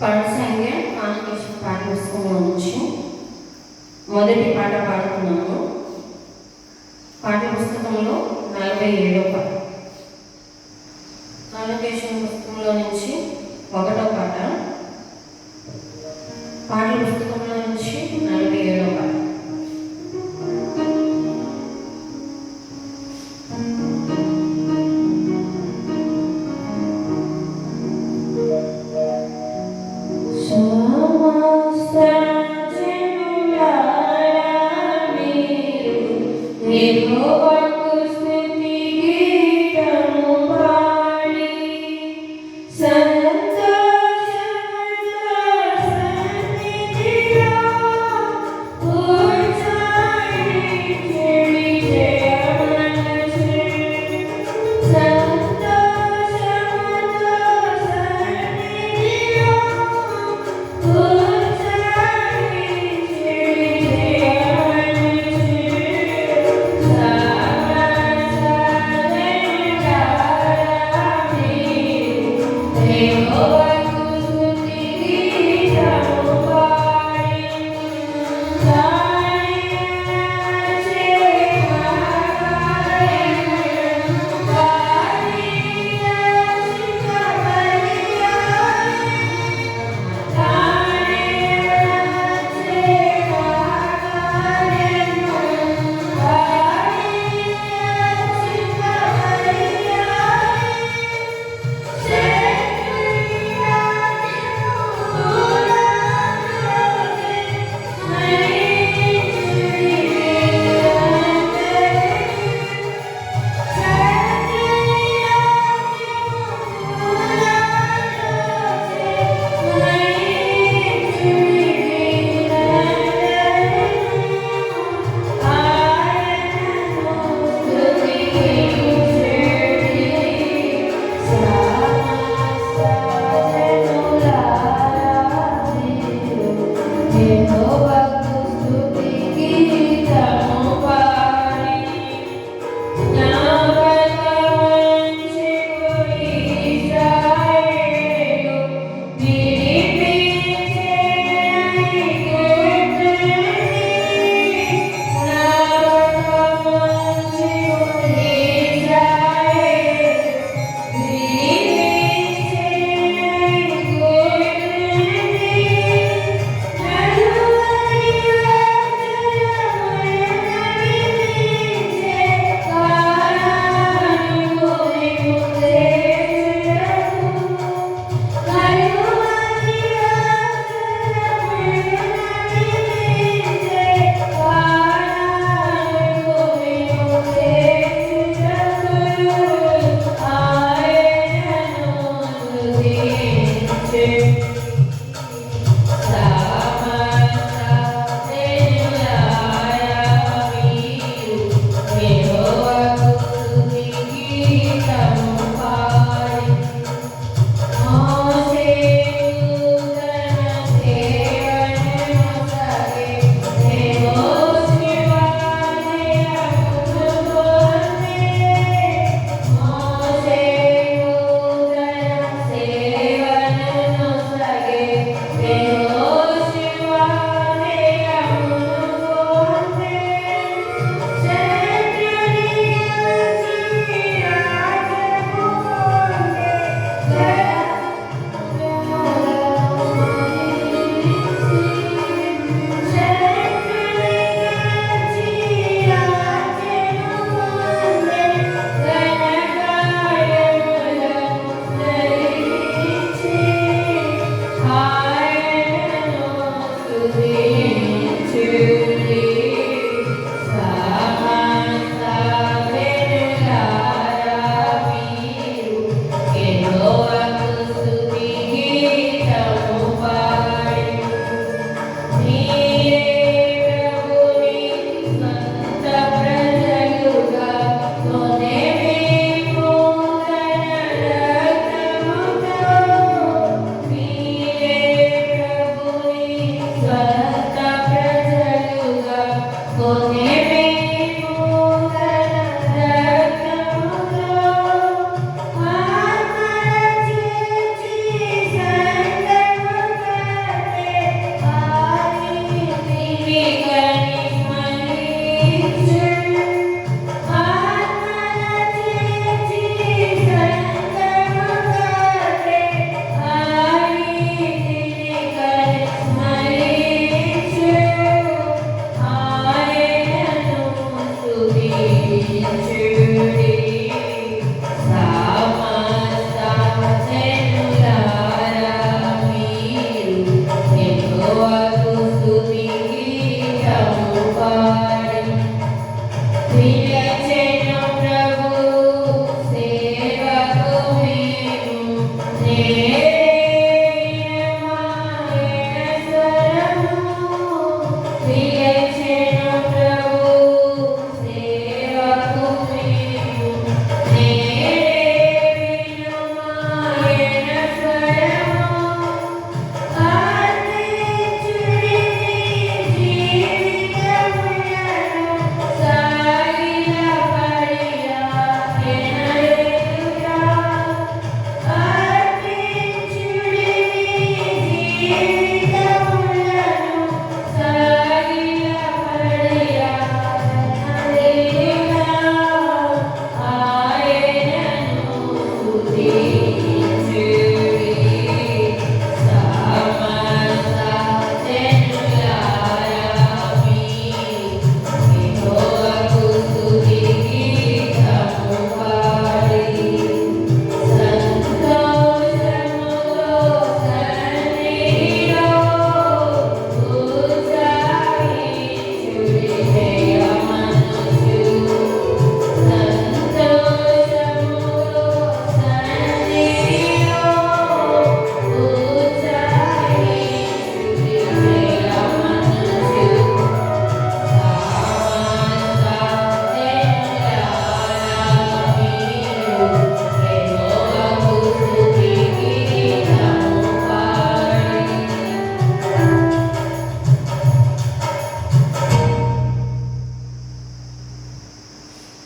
పరసంగ convocation పాట పుస్తకంలో నుంచి మొదటి పాట పాడుతున్నాము. పాఠ పుస్తకంలో 47వ పాట. కాన్వకేషన్ పుస్తకంలో నుంచి 1వ పాట. పాఠ పుస్తకంలో నుంచి 47వ పాట. Santa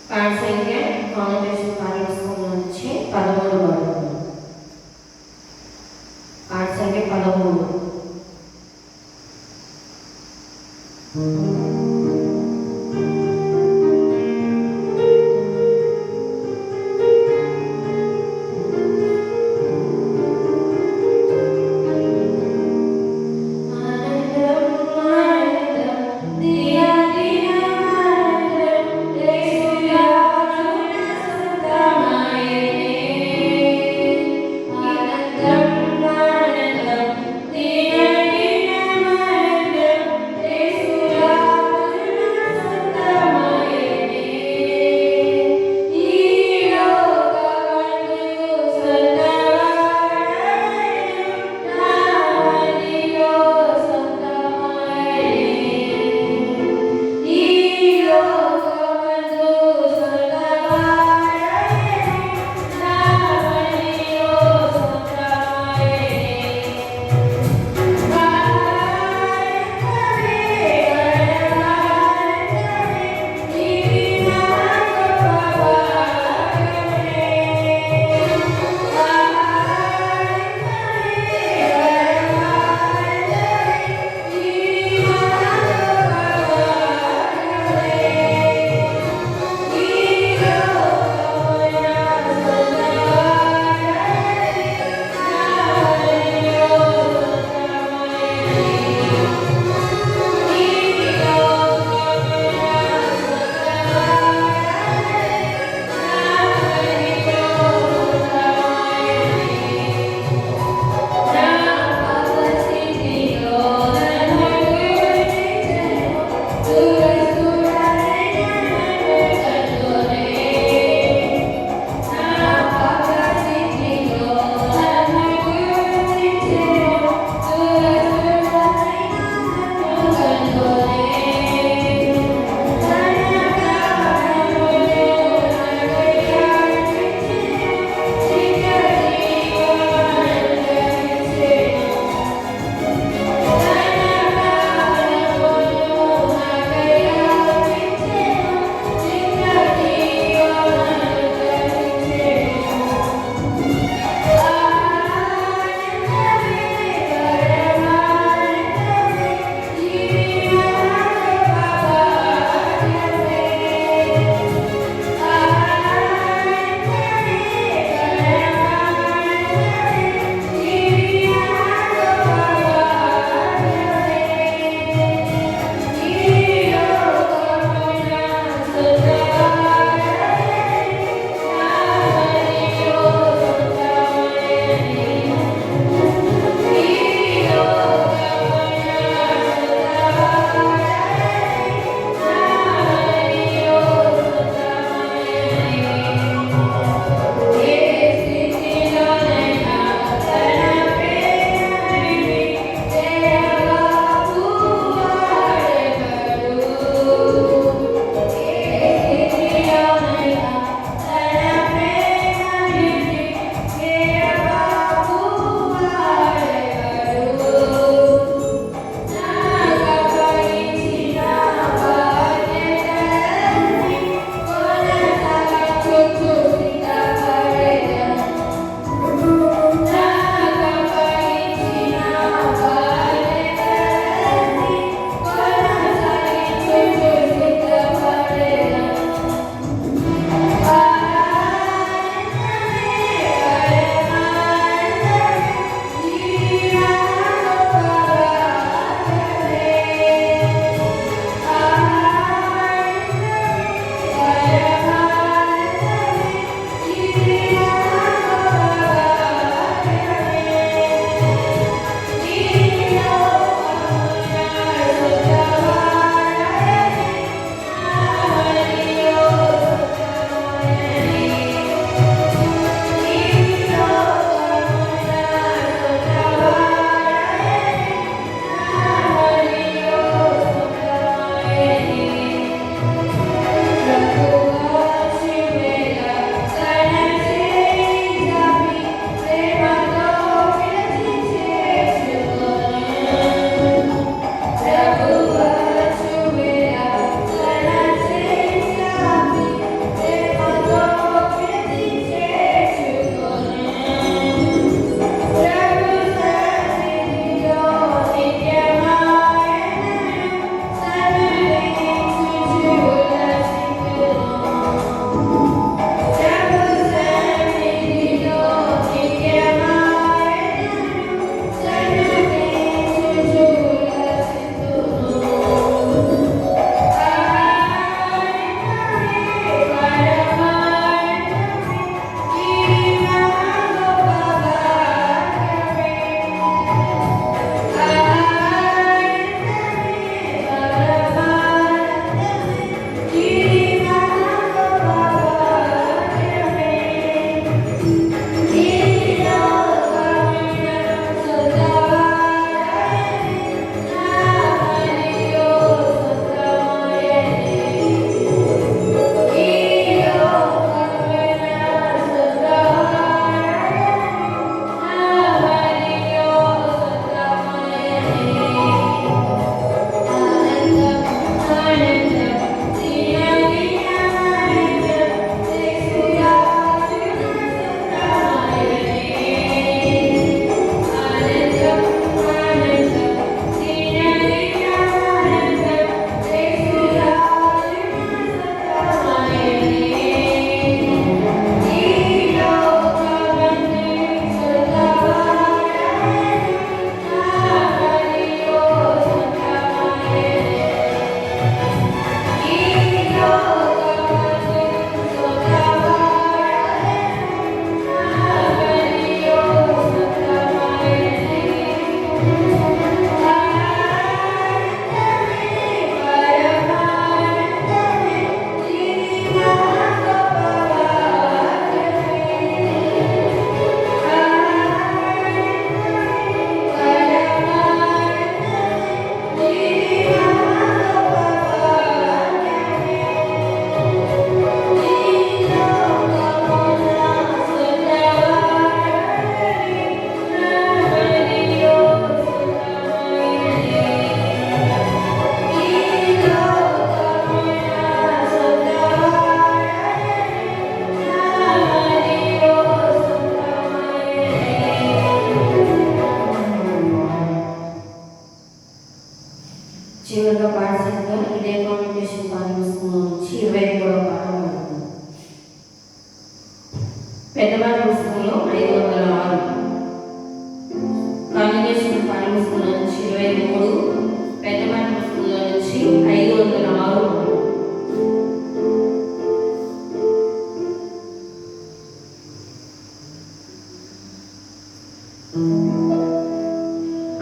పాఠసంఖ్య కాన్వకేషన్ ప్రాథమిక స్కూల్ నుంచి 13 వరకు. పాఠసంఖ్య 13. ఆనందం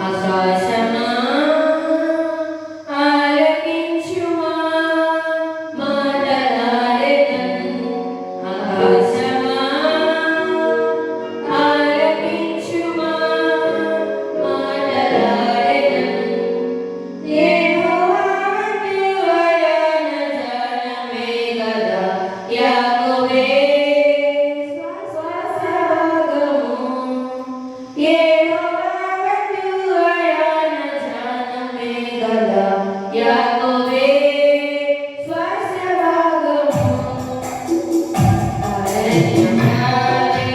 ఆకాశమా ఆలకించుమా మాటలాడెదను. ఆకాశమా ఆలకించుమా మాటలాడెదను. యెహోవా వంటి వరాన జనమే గదా యాకోబే స్వాస్థ్యభాగము. యెహోవా వంటి వరాన జనమే గదా యాకోబే స్వాస్థ్యభాగము. అరణ్యకాలే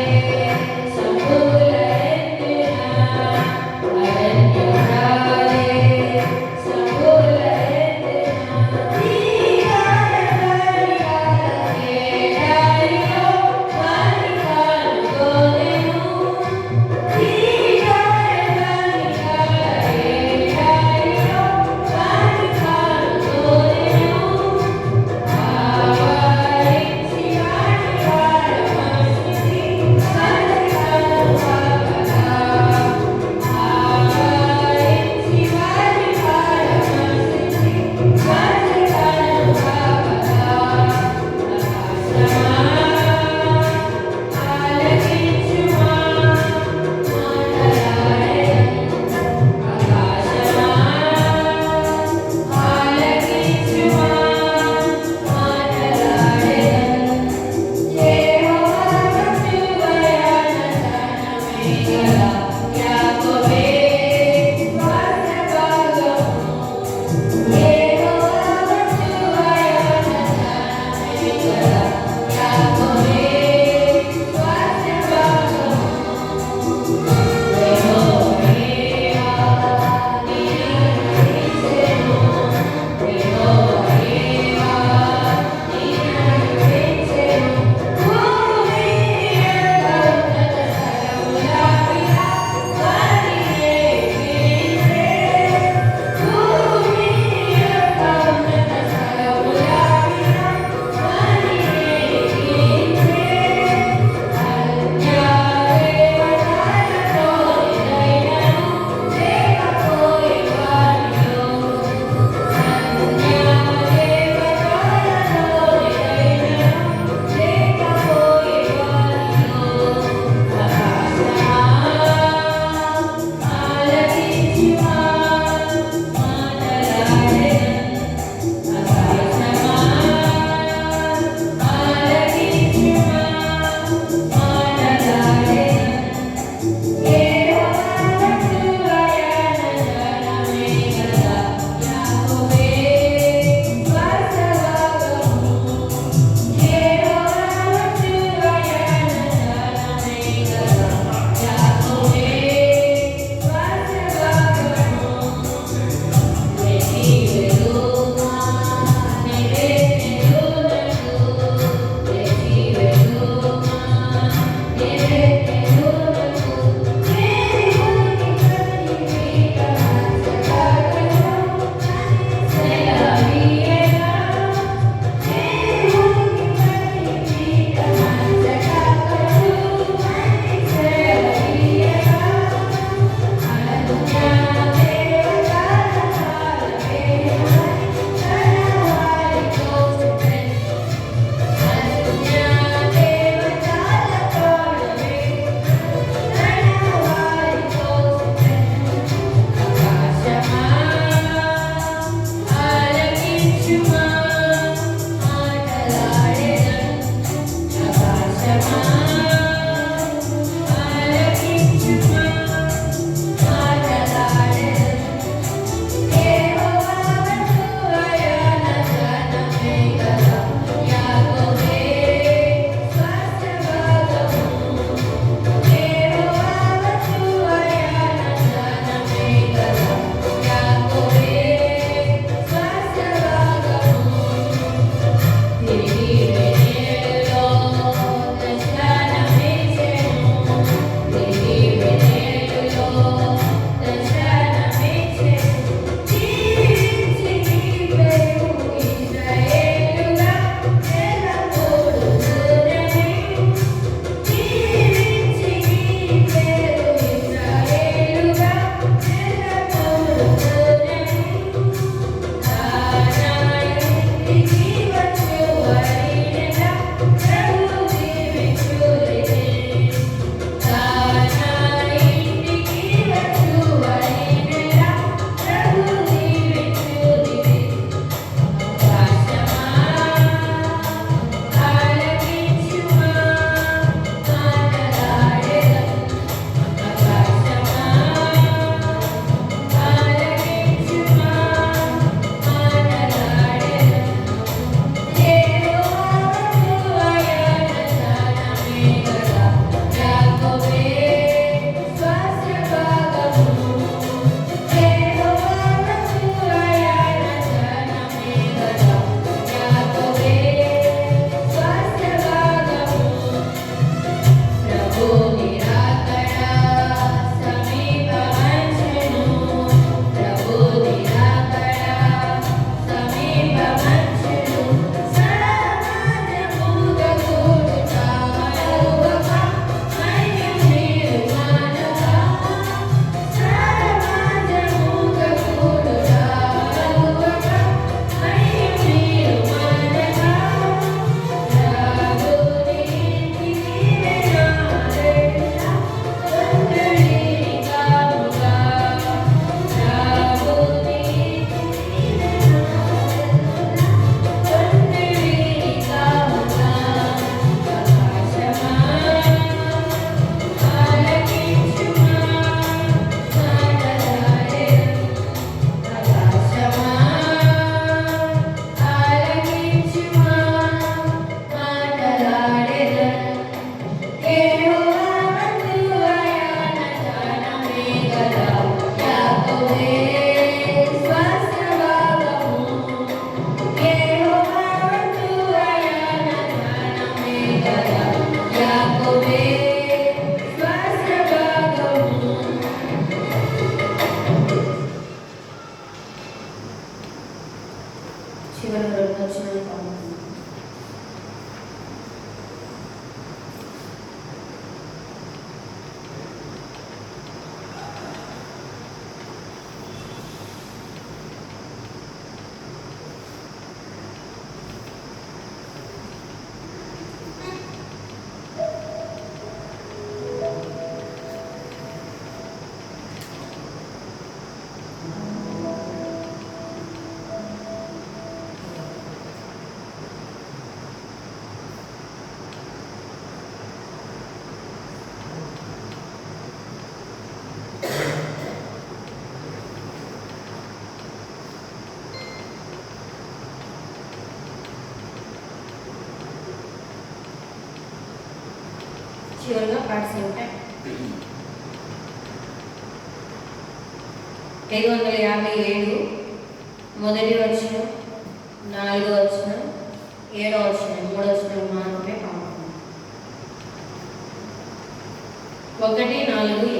సంపూల ఎత్తున అరణ్యకాలే సంపూల ఎత్తున నీగాడగాలిగాలకే దారిలో వారికాలు గోనెను. నీగాడగాలిగాలకే దారిలో వారికాలు గోనెను. ఆవరించి వారికాల మనిషి వారికాలు వాగగా. ఆవరించి వారికాల మనిషి వారికాలు వాగగా. ఆకాశమా ఆలకించుమా మాటలాడెదను. ఆకాశమా ఆలకించుమా మాటలాడెదను. యెహోవా వంటి వరాన జనమే గదా యాకోబే స్వాస్థ్యభాగము. యెహోవా వంటి వరాన జనమే గదా యాకోబే స్వాస్థ్యభాగము. యెహోవాయేవా నిన్ను యెహోవాయేవా నిన్ను భూమి యొక్క ఉన్నత స్థలముల మీద చివరిగా పార్ట్స్ 557 మొదటి వచనం 4వ వచనం 7వ వచనం 3వ వచనం మాత్రమే పాడుతున్నాం. 1, 4,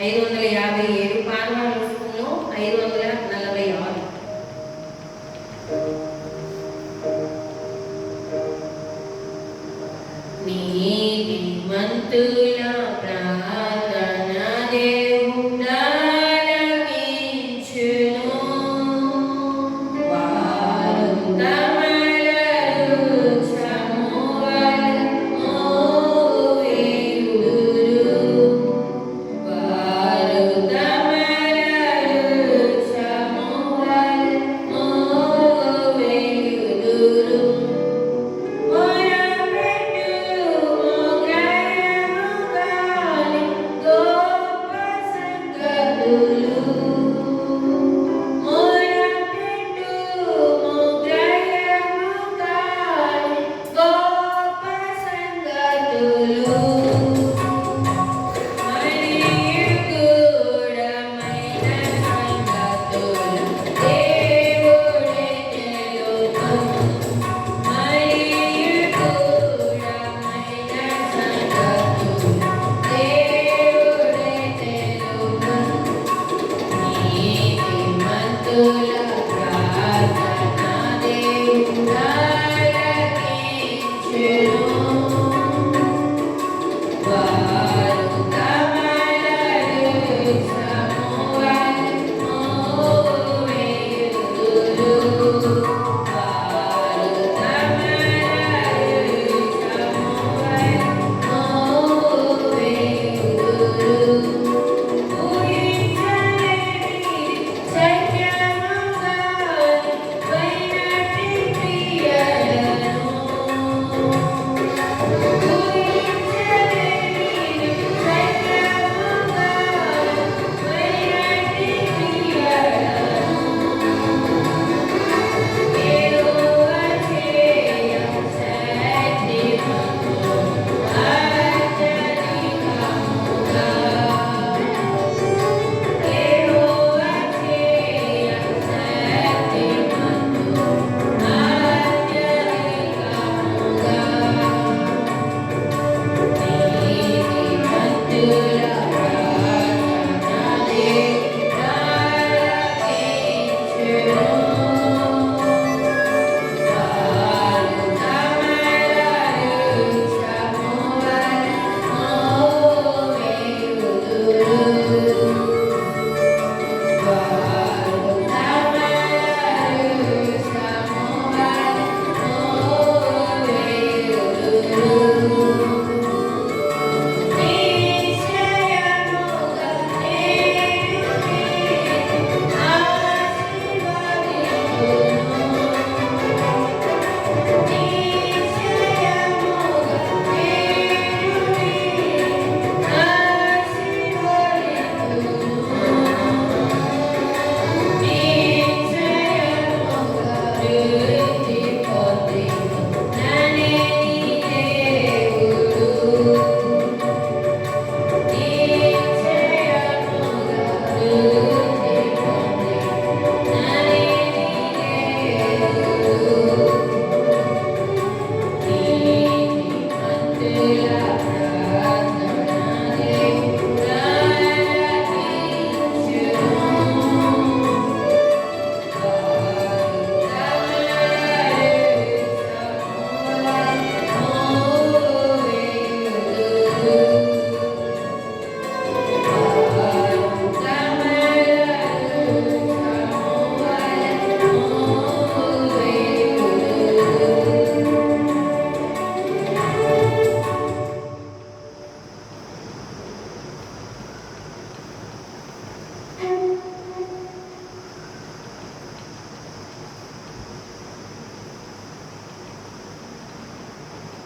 7 557 పార్వాల పుస్తకంలో 546. నీతిమంతుల ప్రార్థన దేవుడాలకించును, వారు తమల వృక్షమువలె మోయుదురు, వారు తమల వృక్షమువలె మోయుదురు.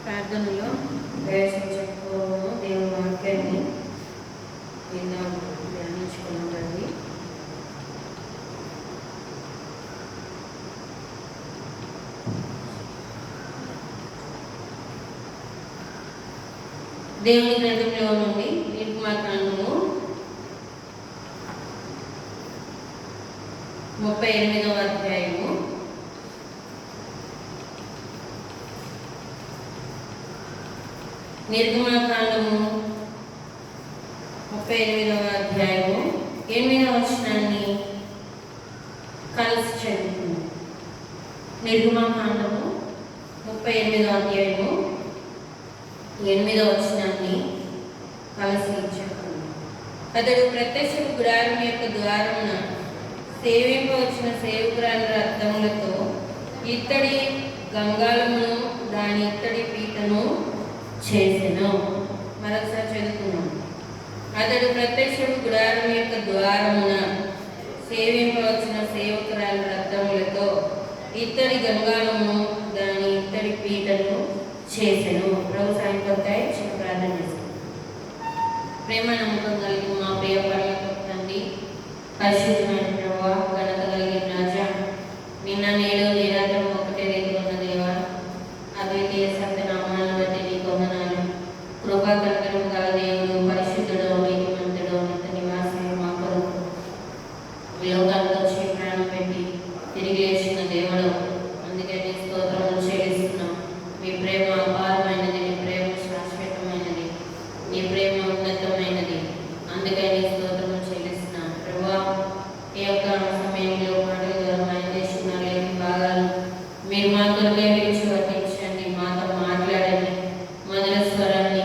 ప్రార్థనలో ప్రవేశించకపోవడం దేవుని వాక్యాన్ని విన్నాము, ధ్యానించుకున్నామండి. దేవుని గ్రంథంలో నుండి నిర్గమకాండము 38వ అధ్యాయము నిర్గమకాండము 38వ అధ్యాయము 8వ వచనాన్ని కలిసి చదువుతున్నాం. నిర్గమకాండము 38వ అధ్యాయము 8వ వచనాన్ని కలిసి చదువుతున్నాం. అతడు ప్రత్యక్ష గుడారం యొక్క ద్వారమున సేవింపవచ్చిన సేవకురాల రథములతో ఇత్తడి గంగాళమును దాని ఇత్తడి పీటను చేసెను. మరొకసారి చదువుతున్నాం. అతడు ప్రత్యక్షుడు గుడారం యొక్క ద్వారమున సేవింపవచ్చిన సేవకురాల రథములతో ఇత్తడి గంగాళమును దాని ఇత్తడి పీటను చేసెను. ప్రభు సాయం కొరకాయ చిన్న ప్రార్థన చేశాను. ప్రేమ నమ్మకం కలిగిన మా ప్రియ పరలోక తండ్రి, పరిశుద్ధమైన ప్రభువా, ఘనత కలిగిన రాజా, నిన్న నేడు నిరంతరం ఒకటే రీతి ఉన్న దేవా, అద్వితీయ సత్యనామాలను బట్టి నీకు వందనాలు. కృపా కనికరం గల దేవుడు, పరిశుద్ధుడు, నీతిమంతుడు, నిత్య నివాసి మా కొరకు లోకానికి వచ్చి ప్రాణం పెట్టి తిరిగి లేచిన దేవుడు, అందుకే నీ స్తోత్రములు చెల్లిస్తున్నాం. మీ ప్రేమ అపారమైనది, నీ ప్రేమ శాశ్వతమైనది, నీ ప్రేమ ఉన్నతమైనది. అందుకే నీ స్తోత్రములు చెల్లిస్తున్నాం. ప్రభువా, ఈ యొక్క సమయంలో మాటల ద్వారా మా దేశంలో లేని భాగాలు మీరు మా కొరకే విడిచి వర్తించండి, మాతో మాట్లాడండి. మొదల స్వరాన్ని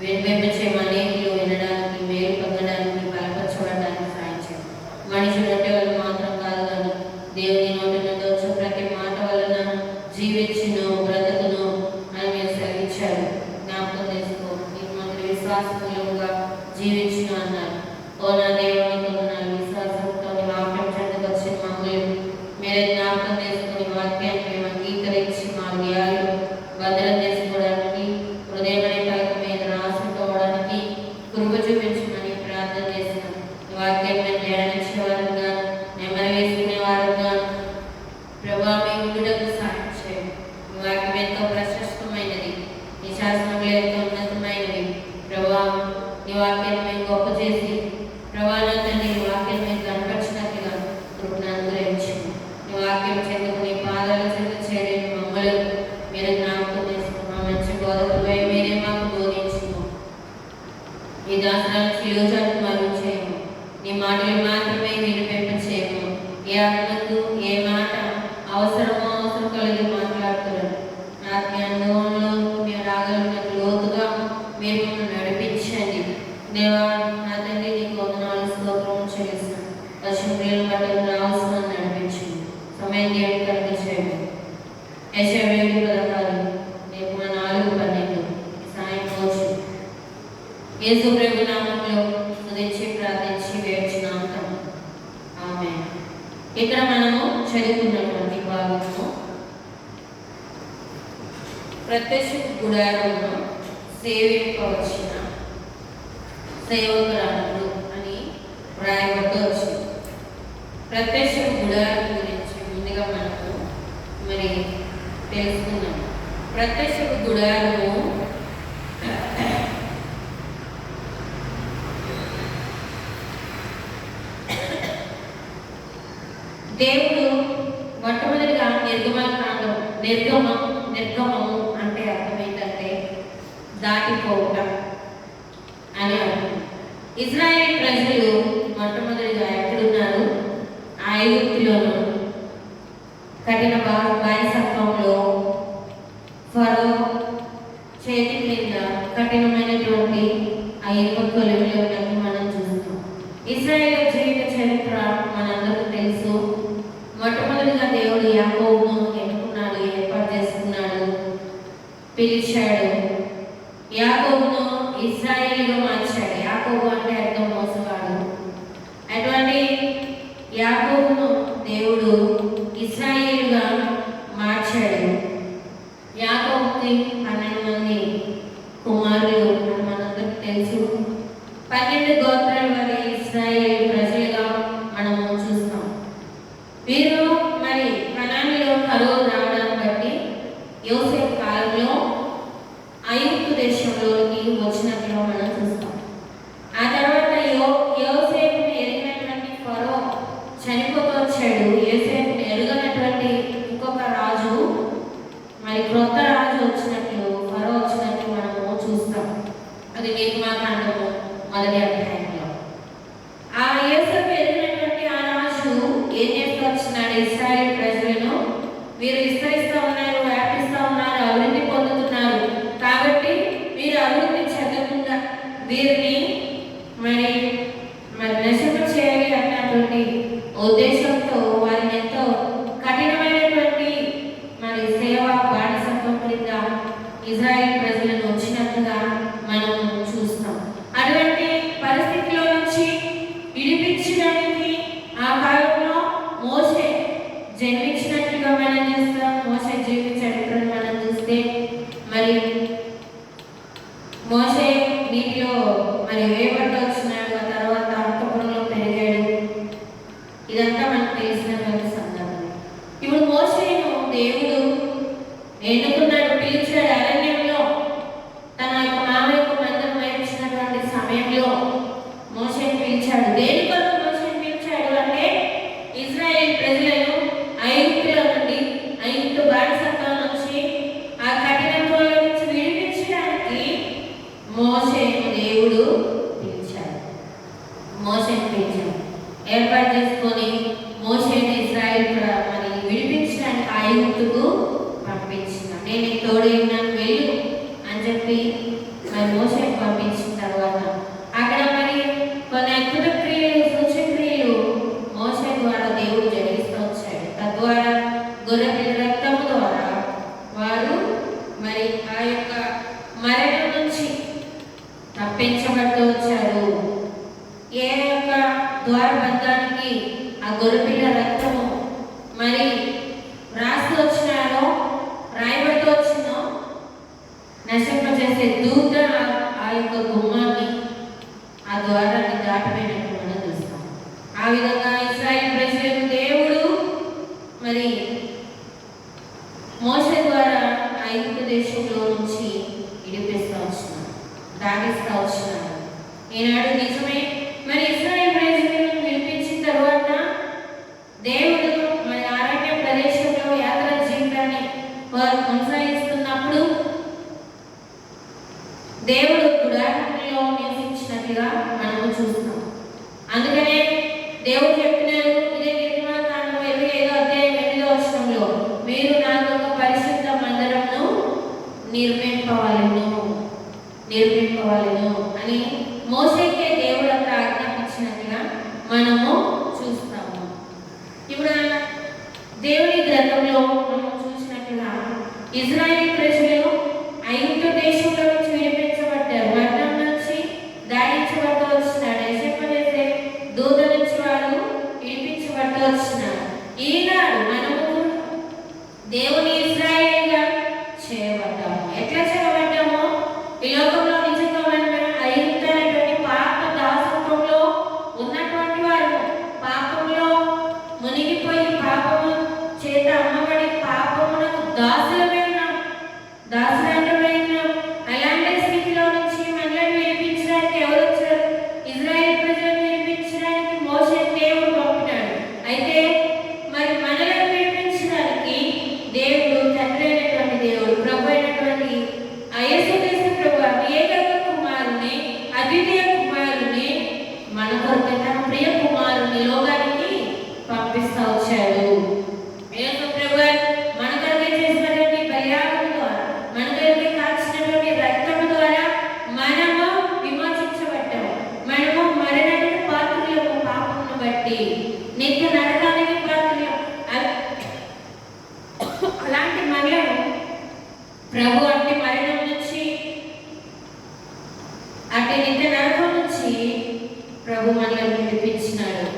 వినిపించే అనేకులు వినడానికి, మేలు పొందడానికి, బలపరచబడడానికి సాయం చేయండి. మనుషులు అంటే వాళ్ళు మాత్రం కాదు, కానీ దేవుని నోటి నుండి వచ్చే ప్రతి మాట వలన జీవించును, బ్రతుకును అని మీరు సెలవిచ్చారు. జ్ఞాపకం చేసుకో. నీకు మంత్రి విశ్వాసములుగా జీవించును అన్నారు. ఓ నా దేవుని కొందనాలు, విశ్వాసంతో వాక్యం చెందుకు వచ్చిన మమ్మల్ని మీరే జ్ఞాపకం చేసుకుని వాక్యాన్ని మేము అంగీకరించి మా హృదయాలు భద్రం చేసుకోవడానికి, హృదయమనే పలక మీద రాసుకోవడానికి కృప చూపించమని ప్రార్థన చేస్తున్నాం. వాక్యం మేము ధ్యానించేవారుగా, నెమ్మది వేసుకునేవారుగా ప్రభా మీ ఉండుటకు సాయం చేయండి. ఈ వాక్యం ఎంతో ప్రశస్తమైనది, ఈ శాసనములు ఎంతో ఉన్నతమైనవి. ప్రభా ఈ వాక్యాన్ని మేము గొప్ప చేసి ప్రభా నా తండ్రి ఈ వాక్యం మేము కనపరిచినట్లుగా కృపను అనుగ్రహించండి. ఈ వాక్యం చెందుకు నీ పాదాల చెంత చేరిన మమ్మల్ని మీరు జ్ఞాపకం చేసుకున్న మంచి బోధకులపై మీరే మాకు బోధించుము. ఈ దాసరాలు శిలువచాటు మరుగు చేయము. నీ మాటలు మాత్రమే వినిపింప చేయము. ఏ ఆత్మకు ఏ మాట అవసరమో అవసరం కలిగి మాట్లాడుతున్నారు. ఆత్మీయ అనుభవంలో మేము రాగలిగినట్టు లోతుగా మీరు మమ్మల్ని నడిపించండి. దేవా నా తండ్రి నీకు వందనాలు, స్తోత్రం చెల్లిస్తున్నాను. పశువులను బట్టలు రావాల్సిన నడిపించండి. సమయం దేవుడు కనిపించండి. యెషయా 7:16, నిర్గమ 4:12 సాయం రోజు యేసు ప్రభు నామములో స్తుతించి ప్రార్థించి వేడుచున్నాం తండ్రి. ఆమేన్. ఇక్కడ మనము చదువుకున్నటువంటి భాగము ప్రత్యక్ష గుడారమును సేవింపవచ్చిన సేవకురాలు అని వ్రాయబడుతూ వచ్చింది. ప్రత్యక్ష గుడారం గురించి ముందుగా మనము మరి తెలుసుకున్నాం. ప్రత్యక్ష గుడారము దేవుడు మొట్టమొదటిగా నిర్గమము అంటే అర్థం ఏంటంటే దాటిపోవుట అని అర్థం. ఇజ్రాయేల్ ప్రజలు మొట్టమొదటిగా ఎక్కడున్నారు? ఐగుప్తులోను కఠిన బానిసత్వంలో ఫరో చేతి క్రింద కఠినమైనటువంటి ఆ ఇనుప కొలువులో ఉన్నట్టు మనం చూస్తాం. ఇజ్రాయేల్ జీవిత చరిత్ర మనందరికీ తెలుసు. మొట్టమొదటిగా దేవుడు యాకోబును ఎన్నుకున్నాడు, ఏర్పాటు చేసుకున్నాడు, పిలిచాడు. యాకోబును ఇశ్రాయేలుగా మార్చాడు. యాకోబు అంటే అర్థం మోసగాడు. అటువంటి యాకోబును దేవుడు ఇశ్రాయేలుగా మార్చాడు. యాకోబుకి 12 మంది కుమారులు అని మనందరికీ తెలుసు. 12 గోత్రాల వారి ఇశ్రాయేలు ప్రజలుగా మనము చూస్తాం. వీరు మరి కనానులో కరువు రావడాన్ని బట్టి యోసేపు కాలంలో ఐగుప్తు దేశంలోకి వచ్చాడు. యోసేపు ఎరుగనటువంటి ఇంకొక రాజు, మరి క్రొత్త రాజు వచ్చినట్లు, ఫరో వచ్చినట్లు మనము చూస్తాం. అది నిర్మాకాండము మొదటి అధ్యాయంలో. ఆ యోసేపు ఎరిగినటువంటి ఆ రాజు ఏం చేస్తూ వచ్చినాడు? ఇశ్రాయేల్ ప్రజలను మీరు విస్తరిస్తూ ఉన్నారు, వ్యాపిస్తూ ఉన్నారు, అభివృద్ధి పొందుతున్నారు, కాబట్టి మీరు అభివృద్ధి చెందకుండా వీరిని మరి నశింప చేయాలి అన్నటువంటి ఉద్దేశంతో వారిని ఎంతో కఠినమైనటువంటి మరి సేవా బానిసత్వం క్రింద ఇజ్రాయేల్ ప్రజలను వచ్చినట్టుగా మనం చూస్తాం. అటువంటి పరిస్థితిలో నుంచి విడిపించడానికి ఆ కాలంలో మోషే జన్మించినట్టుగా మనం చూస్తాం. మోషే జీవిత చరిత్రను మనం చూస్తే మరి మోషే నీటిలో మరి వేయబడి వచ్చినాడు, ఆ తర్వాత అంతఃపురంలో పెరిగాడు. ఇదంతా మనకు తెలిసినటువంటి సందర్భం. ఇప్పుడు మోషేను దేవుడు ఎన్నుకున్నాడు, పిలిచాడు. అరణ్యంలో తన యొక్క మామయ్యకు మందం వేయించినటువంటి సమయంలో మోషేను పిలిచాడు. దేని కొరకు మోషేను పిలిచాడు అంటే ఇజ్రాయేల్ ప్రజలను ఐగుప్తులో నుండి, ఐగుప్తు బానిసత్వం నుంచి, ఆ కఠినత్వంలో నుంచి విడిపించడానికి మోషేను దేవుడు పిలిచాడు. మోషేను పిలిచాడు, ఏర్పాటు చేసుకొని మోషేను ఇజ్రాయేల్ మరి విడిపించడానికి ఐగుప్తుకు పంపించిన. నేను నీకు తోడు ఉన్నాను, వెళ్ళు అని చెప్పి మరి మోషేను పంపించిన తర్వాత అక్కడ మరి కొన్ని అద్భుత క్రియలు, సూచక్రియలు మోషే ద్వారా దేవుడు జరిగిస్తూ వచ్చాడు. తద్వారా గొర్రెపిల్ల రక్తము ద్వారా వారు మరి ఆ యొక్క మరణం నుంచి తప్పించబడుతూ వచ్చారు. ఏ యొక్క ద్వారబంధానికి ఆ గొర్రెపిల్ల రక్తము మరి రాస్తూ వచ్చినారో, రాయబడుతూ వచ్చిందో, నశింపజేసే దూత ఆ యొక్క గుమ్మాన్ని, ఆ ద్వారాన్ని దాటిపోయినట్టు మనం చూస్తాం. ఆ విధంగా ఇశ్రాయేల్ ప్రజలకు దేవుడు మరి మోషే ద్వారా ఐగుప్తు దేశంలో నుంచి విడిపిస్తూ వచ్చినాడు, దాటిస్తూ వచ్చినాడు. ఈనాడు నిజమే, మరి ఇశ్రాయేల్ ప్రజలను విడిపించిన తర్వాత దేవుడు మరి అరణ్య ప్రదేశంలో యాత్ర జీవితాన్ని వారు కొనసాగిస్తున్నప్పుడు దేవుడు గుడారంలో నివసించినట్లుగా మనము చూస్తాం. అందుకనే దేవుడు చెప్పినారు, ఇదే నిర్మాకాండం 25వ అధ్యాయం 8వ వచనంలో, మీరు నాకు ఒక పరిశుద్ధ మందిరమును నిర్మింపవలెను అని మోషేకే దేవుడు అక్కడ ఆజ్ఞాపించినట్లుగా మనము చూస్తాము. ఇప్పుడు దేవుని గ్రంథంలో మనం చూసినట్లుగా ఇజ్రాయేల్ ప్రజలు ఐగుప్తు దేశంలో నుంచి విడిపించబడ్డారు, మరణం నుంచి దాడించబడుతూ వచ్చినాడు, నశింపజేసే దూత నుంచి వారు విడిపించబడుతూ వచ్చినారు. ఈనాడు మనము దేవుని ఇశ్రాయేలుగా చేయబడ్డాము. ఎట్లా చేయబడ్డామో, ఈ లోకంలో నిజంగా మనం ఐగుప్తు అనేటువంటి పాప దాసత్వంలో ఉన్నటువంటి వారు, పాపంలో మునిగిపోయి పాపము చేత అమ్మబడి పాపమునకు దాసులమై ఉన్నాం, దాసులంటమై ఉన్నాం. అలాంటి స్థితిలో నుంచి మనల్ని విడిపించడానికి ఎవరు వచ్చారు? ఇజ్రాయేల్ ప్రజలను విడిపించడానికి మోషే దేవుడు పంపినాడు. అయితే మరి మనల్ని విడిపించడానికి దేవుడు తండ్రి అయినటువంటి దేవుడు, ప్రభు అయినటువంటి యేసుక్రీస్తు ప్రభు ఏకైక కుమారుని, అద్వితీయ కుమారుని, మన కొరకు తన ప్రియ కుమారుని లోకానికి పంపిస్తూ వచ్చాడు. యేసు ప్రభు మన కొరకే చేసినటువంటి బలియాగం ద్వారా, మన కొరకే కాల్చినటువంటి రక్తం ద్వారా మనము విమోచించబడ్డాము. మనము మరణానికి పాత్రులము, పాపమును బట్టి నిత్య నరకానికి పాత్రులము. అలాంటి మనలను ప్రభు అంటే మరణం నుంచి, అంటే నిత్య నరకం నుంచి ప్రభు మనల్ని విడిపించినాడు,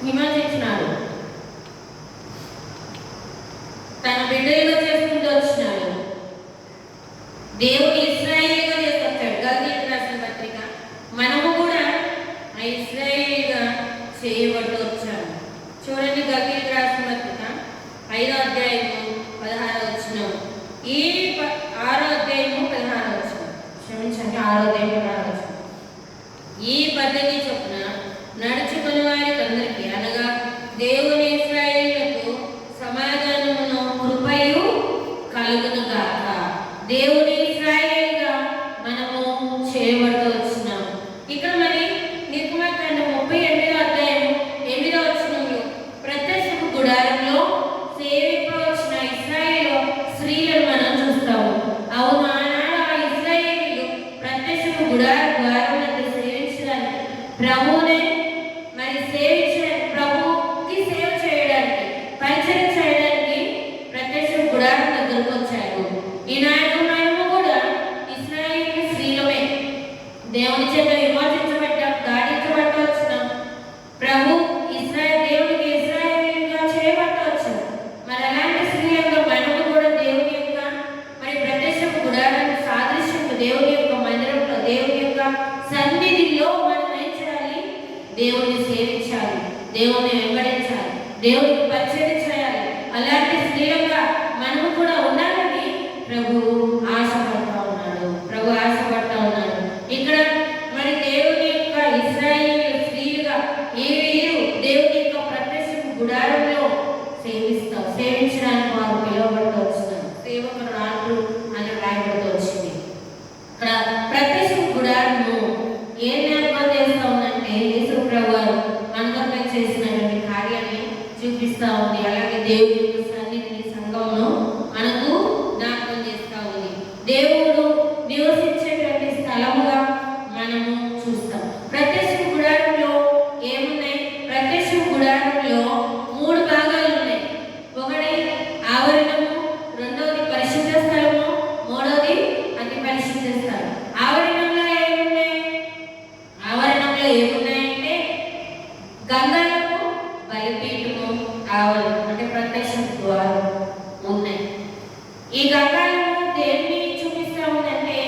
విమోచించినాడు, తన బిడ్డలుగా చేసుకుంటూ వచ్చినాడు. దేవుని ఇశ్రాయేలుగా చేసుకొచ్చాడు. గల్తీయులకు రాసిన పత్రిక, మనము కూడా ఆ ఇశ్రాయేలుగా చేయబడుతూ వచ్చాము. చూడండి, గల్తీయులకు రాసిన పత్రిక 5వ అధ్యాయము 16వ వచనం, ఈ 6వ అధ్యాయము 16వ వచనం, క్షమించండి 6వ అధ్యాయం 16వ వచనం. ఈ పద్ధతి చొప్పున నడుచుకుని వారికి అందరికీ ప్రభువునే మరి ప్రభువుకి సేవ చేయడానికి, పరిచయం చేయడానికి ప్రత్యక్ష గుడారం దగ్గరకు వచ్చారు. ఈనాడు మనము కూడా ఇశ్రాయేలు స్త్రీలమే, దేవుని చేత విమోచించబడ్డాం, దాడించబట్ట వచ్చినాం. ప్రభు దేవునికి ఇశ్రాయేలుగా చేయబట్ట వచ్చాం. మరి అలాంటి స్త్రీలుగా మనము కూడా దేవుని యొక్క మరి ప్రత్యక్ష గుడారాన్ని సాదృశ్యం దేవుని యొక్క మందిరంలో, దేవుని యొక్క సన్నిధిలో మనం ఏం చేయాలి? దేవుని సేవించాలి, దేవుని వెంబడించాలి, దేవునికి పరిచయం చేయాలి. అలాంటి స్త్రీలుగా మనము కూడా ఉండాలని ప్రభు ఆశపడతా ఉన్నాడు. ఇక్కడ మరి దేవుని యొక్క ఇశ్రాయేలు స్త్రీలుగా వీరు దేవుని యొక్క ప్రత్యక్ష గుడారంలో సేవించడానికి వారు పిలువబడుతూ వచ్చినారు. సేవకులు రాళ్ళు అని రాయబడుతూ వచ్చింది. ఇక్కడ ప్రత్యక్ష గుడారము ఏ జ్ఞాపకం చేస్తూ ఉందంటే యేసు ప్రభు వారు మనకొరకు చేసినటువంటి కార్యాన్ని చూపిస్తూ ఉంది. అలాగే దేవుని యొక్క సన్నిధిని, సంఘంలో మనకు జ్ఞాపకం చేస్తూ ఉంది. దేవుడు నివసించేటువంటి స్థలముగా మనము చూస్తాం. ప్రత్యక్ష గుడారంలో ఏమున్నాయి? ప్రత్యక్ష గుడారంలో 3 భాగాలు ఉన్నాయి. ఒకటి ఆవరణము, రెండవది పరిశుద్ధ స్థలము, మూడవది అతి పరిశుద్ధ స్థలం. ఆవరణంలో ఏమున్నాయంటే గంగాళము, బలిపీఠము, ఆవరణం అంటే ప్రత్యక్ష ద్వారం ఉన్నాయి. ఈ గంగాళము దేన్ని చూపిస్తా ఉందంటే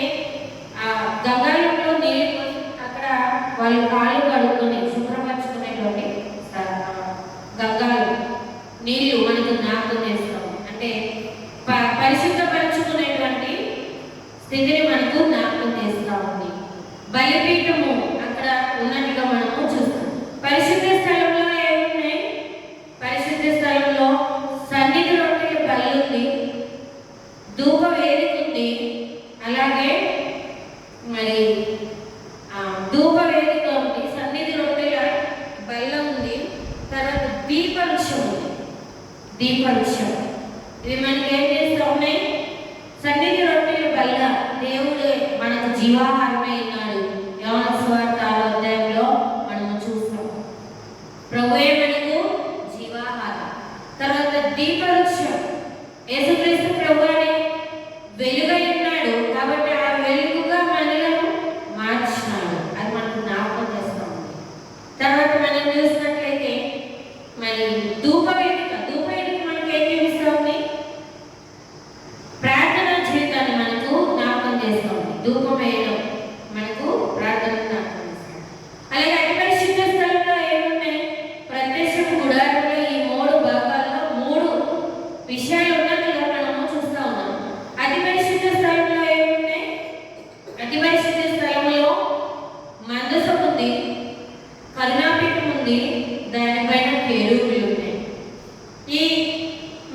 గంగాళంలో నీళ్ళు అక్కడ వాళ్ళు కాళ్ళు కడుక్కొని శుభ్రపరచుకునేటువంటి గంగాళం నీళ్లు మనకు జ్ఞాపకం చేస్తాము. అంటే పరిశుద్ధపరచుకునేటువంటి స్థితిని మనకు జ్ఞాపకం చేస్తూ ఉంది. బలిపీఠము అక్కడ ఉన్నట్టుగా మనము చూస్తాం. పరిశుద్ధ స్థలంలో ఏమున్నాయి? పరిశుద్ధ స్థలంలో సన్నిధి రొట్టెల బల్లి ఉంది, ధూప వేదిక ఉంది, అలాగే మరి ధూప వేదిక ఉంది, సన్నిధి రొట్టెల బల్ల ఉంది, తర్వాత దీపవృక్షం ఉంది. దీపవృక్షం ఇవి మనకి ఏం చేస్తూ ఉన్నాయి? సన్నిధి రొట్టెల బల్ల దేవుడు మనకు జీవాహారమే ఉన్నాడు. యోహాను సువార్త 6వ అధ్యాయంలో మనము చూస్తాం. ప్రభువే మనకు జీవాహారం. తర్వాత దీపవృక్షం యేసుక్రీస్తు ప్రభువునే వెలుగై ఉన్నాడు కాబట్టి ఆ వెలుగుగా మనలను మార్చినాడు. అది మనకు జ్ఞాపకం చేస్తూ ఉంది. తర్వాత మనం చూసినట్లయితే మరి ధూపవేదిక మనకి ఏం చూపిస్తూ ఉంది? ప్రార్థనా జీవితాన్ని మనకు జ్ఞాపకం చేస్తూ ఉంది. ధూపం వేయడం మనకు ప్రార్థన జ్ఞాపకం చేస్తాం. అలాగే అతి పరిశుద్ధ స్థలంలో ఏమున్నాయి? ప్రత్యక్ష గుడారంలో ఈ 3 భాగాల్లో 3 విషయాలు ఉన్నట్టుగా మనము చూస్తూ ఉన్నాం. అతి పరిశుద్ధ స్థలంలో ఏమున్నాయి? అతి పరిశుద్ధ స్థలంలో మందసం ఉంది, కరుణాపీఠం ఉంది, దానిపైన కెరూబులు ఉన్నాయి. ఈ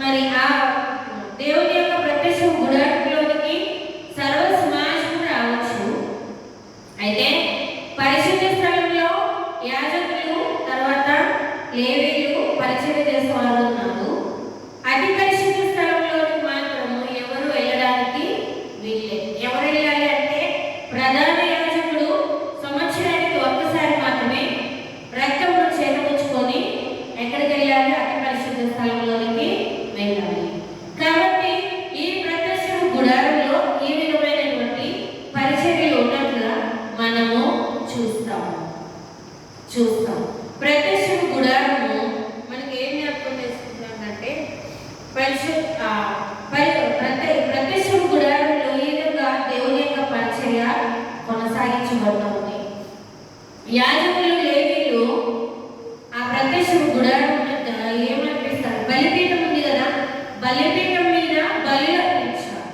మరి ఆ దేవుని యొక్క ప్రత్యక్ష గుడారంలోనికి సర్వ సమాజం రావచ్చు. అయితే పరిశుద్ధ స్థలంలో యాజకులు, తర్వాత లేవీయులు పరిచయం చేసే వారు ఉన్నారు. అతి పరిశుద్ధ స్థలంలోకి మాత్రము ఎవరు వెళ్ళడానికి వీళ్ళే. ఎవరు వెళ్ళాలి అంటే ప్రధాన యాజకుడు సంవత్సరానికి ఒక్కసారి మాత్రమే రక్తమును చేతపుచ్చుకొని ఎక్కడికి వెళ్ళాలి? అతి పరిశుద్ధ స్థలంలోనికి వెళ్ళాలి. కాబట్టి ఈ ప్రత్యక్ష గుడారంలో ఈ విధమైనటువంటి పరిచర్యలు ఉన్నట్లుగా మనము చూస్తాం. ప్రత్యక్ష గుడారము మనకి ఏం జ్ఞాపకం చేసుకుంటామంటే ప్రత్యక్ష గుడారంలో ఈ విధంగా దేవుని యొక్క పరిచర్య కొనసాగించబడుతుంది. యాజకులు, లేవీయులు ఆ ప్రత్యక్ష గుడారం ఏమనిపిస్తారు? బలిపీఠం ఉంది కదా, బలిపీఠం మీద బలి అర్పించారు.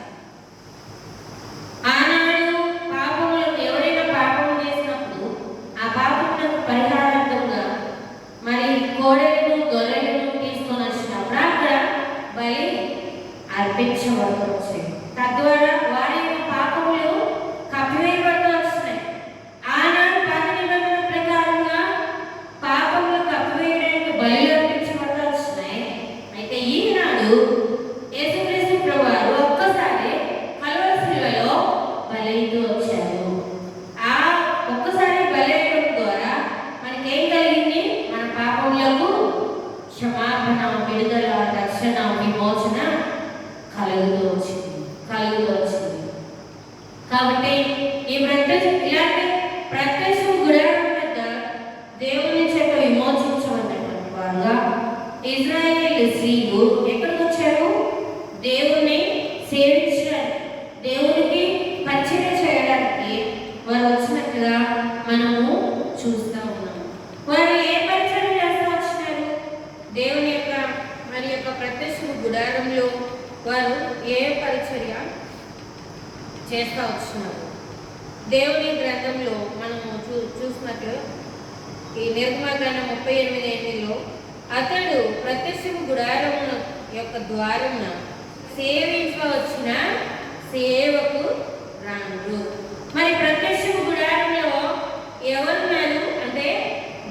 ఆనాడు పాపములకు ఎవరైనా పాపం చేసినప్పుడు ఆ పాపములకు పరిహారార్థంగా మరి కోడెలను, గొర్రెలను తీసుకొని వచ్చినప్పుడు అక్కడ బలి అర్పించబడుతూ వచ్చాయి. తద్వారా వారి యొక్క పాపములు కప్పివేయబడుతూ వస్తున్నాయి. ఆనాడు పాత నిబంధన ప్రకారంగా పాపములు కప్పివేయడానికి బలి అర్పించబడుతూ వస్తున్నాయి. అయితే ఈనాడు యేసుక్రీస్తు ప్రభువారు ఒక్కసారి కల్వరి శిలువలో బలైతూ వచ్చారు. ఆ ఒక్కసారి బలైన ద్వారా రక్షణ విమోచన కలుగుతూ వచ్చింది. కాబట్టి ఈ ఇలాంటి ప్రత్యక్ష గుడారం వద్ద దేవుని చేత విమోచించబడినటువంటి వారుగా ఇజ్రాయేల్ స్త్రీలు ఎక్కడికి వచ్చారు? దేవుణ్ణి సేవించడానికి, దేవునికి పరిచయం చేయడానికి వారు వచ్చినట్టుగా మనము చూస్తూ ఉన్నాము. వారు ఏ పరిచయం చేస్తూ వచ్చినారు? దేవుని యొక్క ప్రత్యక్ష గుడారంలో వారు ఏ పరిచర్య చేస్తూ వచ్చినారు? దేవుని గ్రంథంలో మనము చూసినట్లు ఈ నిర్గమకాండం 38:8లో అతడు ప్రత్యక్ష గుడారం యొక్క ద్వారమున సేవించవచ్చిన సేవకు రాను. మరి ప్రత్యక్ష గుడారంలో ఎవరున్నారు అంటే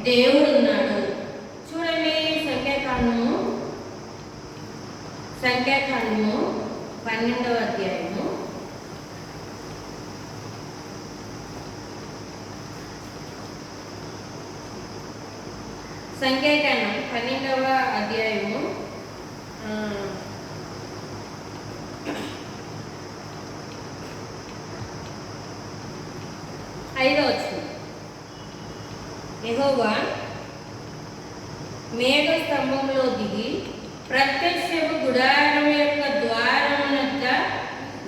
దేవుడు ఉన్నాడు. చూడండి, సంఖ్యాకాండము 12వ అధ్యాయము సంఖ్యాకాండం 12వ అధ్యాయము 5వ వచనం. యెహోవా మేఘ స్తంభంలో దిగి ప్రత్యక్ష గుడారం యొక్క ద్వారమునొద్ద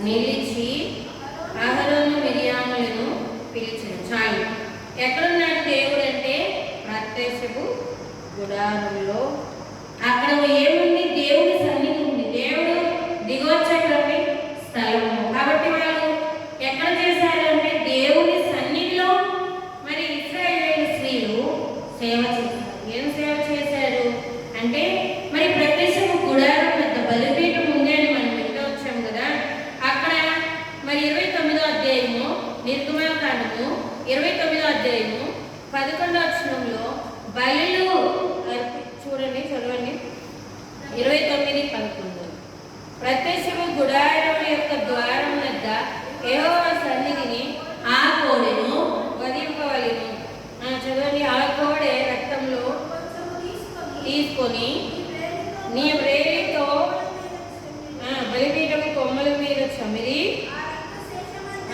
నిలిచి అహరోను మిరియాములను పిలిచెను. చాలు. ఎక్కడున్నాడు దేవుడు అంటే ప్రత్యక్షపు గుడారంలో. అక్కడ ఏముంది? దేవుడి సన్నిధి ఉంది. దేవుడు దిగొచ్చేటువంటి స్థలము. కాబట్టి వాళ్ళు ఎక్కడ చేశారు అంటే దేవుని సన్నిధిలో మరి ఇశ్రాయేలు స్త్రీలు సేవ చేశారు. ఏం సేవ చేశారు అంటే మరి ప్రత్యక్షపు గుడారం వద్ద బలిపీఠం ఉంది అని మనం వింటూ వచ్చాం కదా. అక్కడ మరి 29వ అధ్యాయము నిర్గమకాండము 29వ అధ్యాయము 11వ వచనంలో బలులు చూడండి, చదవండి. 29:11 ప్రత్యక్షపు గుడారం యొక్క ద్వారం వద్ద యెహోవా సన్నిధిని ఆ కోడెను వధింపవలెను. చదవండి. ఆ కోడె రక్తంలో తీసుకొని నీ వ్రేలితో బలిపీఠము కొమ్మల మీద చమిరి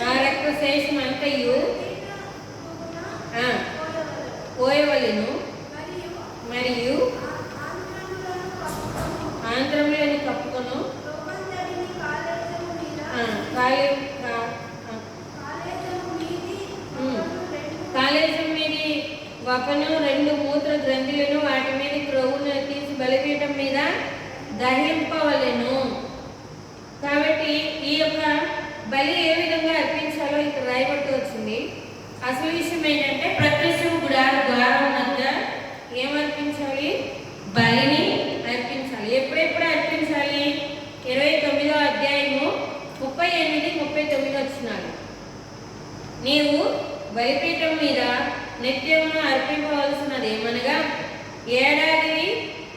ఆ రక్త శేషం అంతయు పోయవలెను. మరియు ఆంధ్రములను కప్పుకొను కాలేజం మీది వకను 2 మూత్ర గ్రంథులను వాటి మీద క్రొవ్వును తీసి బలిపీఠం మీద దహింపవలెను. కాబట్టి ఈ యొక్క బలి ఏ విధంగా అర్పించాలో ఇక్కడ రాయబడుతూ వచ్చింది. అసలు విషయం ఏంటంటే ప్రత్యక్ష గుడార ద్వారం వద్ద ఏమర్పించాలి? బలిని అర్పించాలి. ఎప్పుడెప్పుడు అర్పించాలి? 29వ అధ్యాయము 38-39 వచనాలు. నీవు బలిపీఠం మీద నిత్యమును అర్పింపవలసినది ఏమనగా ఏడాదివి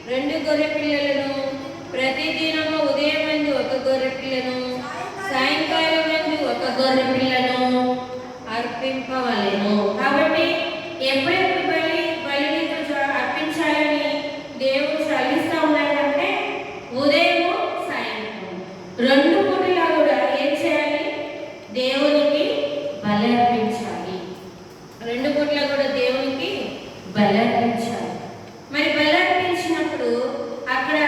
2 గొర్రె పిల్లలను, ప్రతిదినము ఉదయం మంది 1 గొర్రె పిల్లను, సాయంకాలం మంది 1 గొర్రె పిల్లను అర్పింపవలెను. కాబట్టి ఎప్పుడెప్పుడు బలిని అర్పించాలని దేవుడు చదివిస్తూ ఉన్నాడంటే ఉదయం సాయంత్రం 2 పూటలా కూడా ఏం చేయాలి? దేవునికి బలి అర్పించాలి. 2 పూటలా కూడా దేవునికి బలి అర్పించాలి. మరి బలి అర్పించినప్పుడు అక్కడ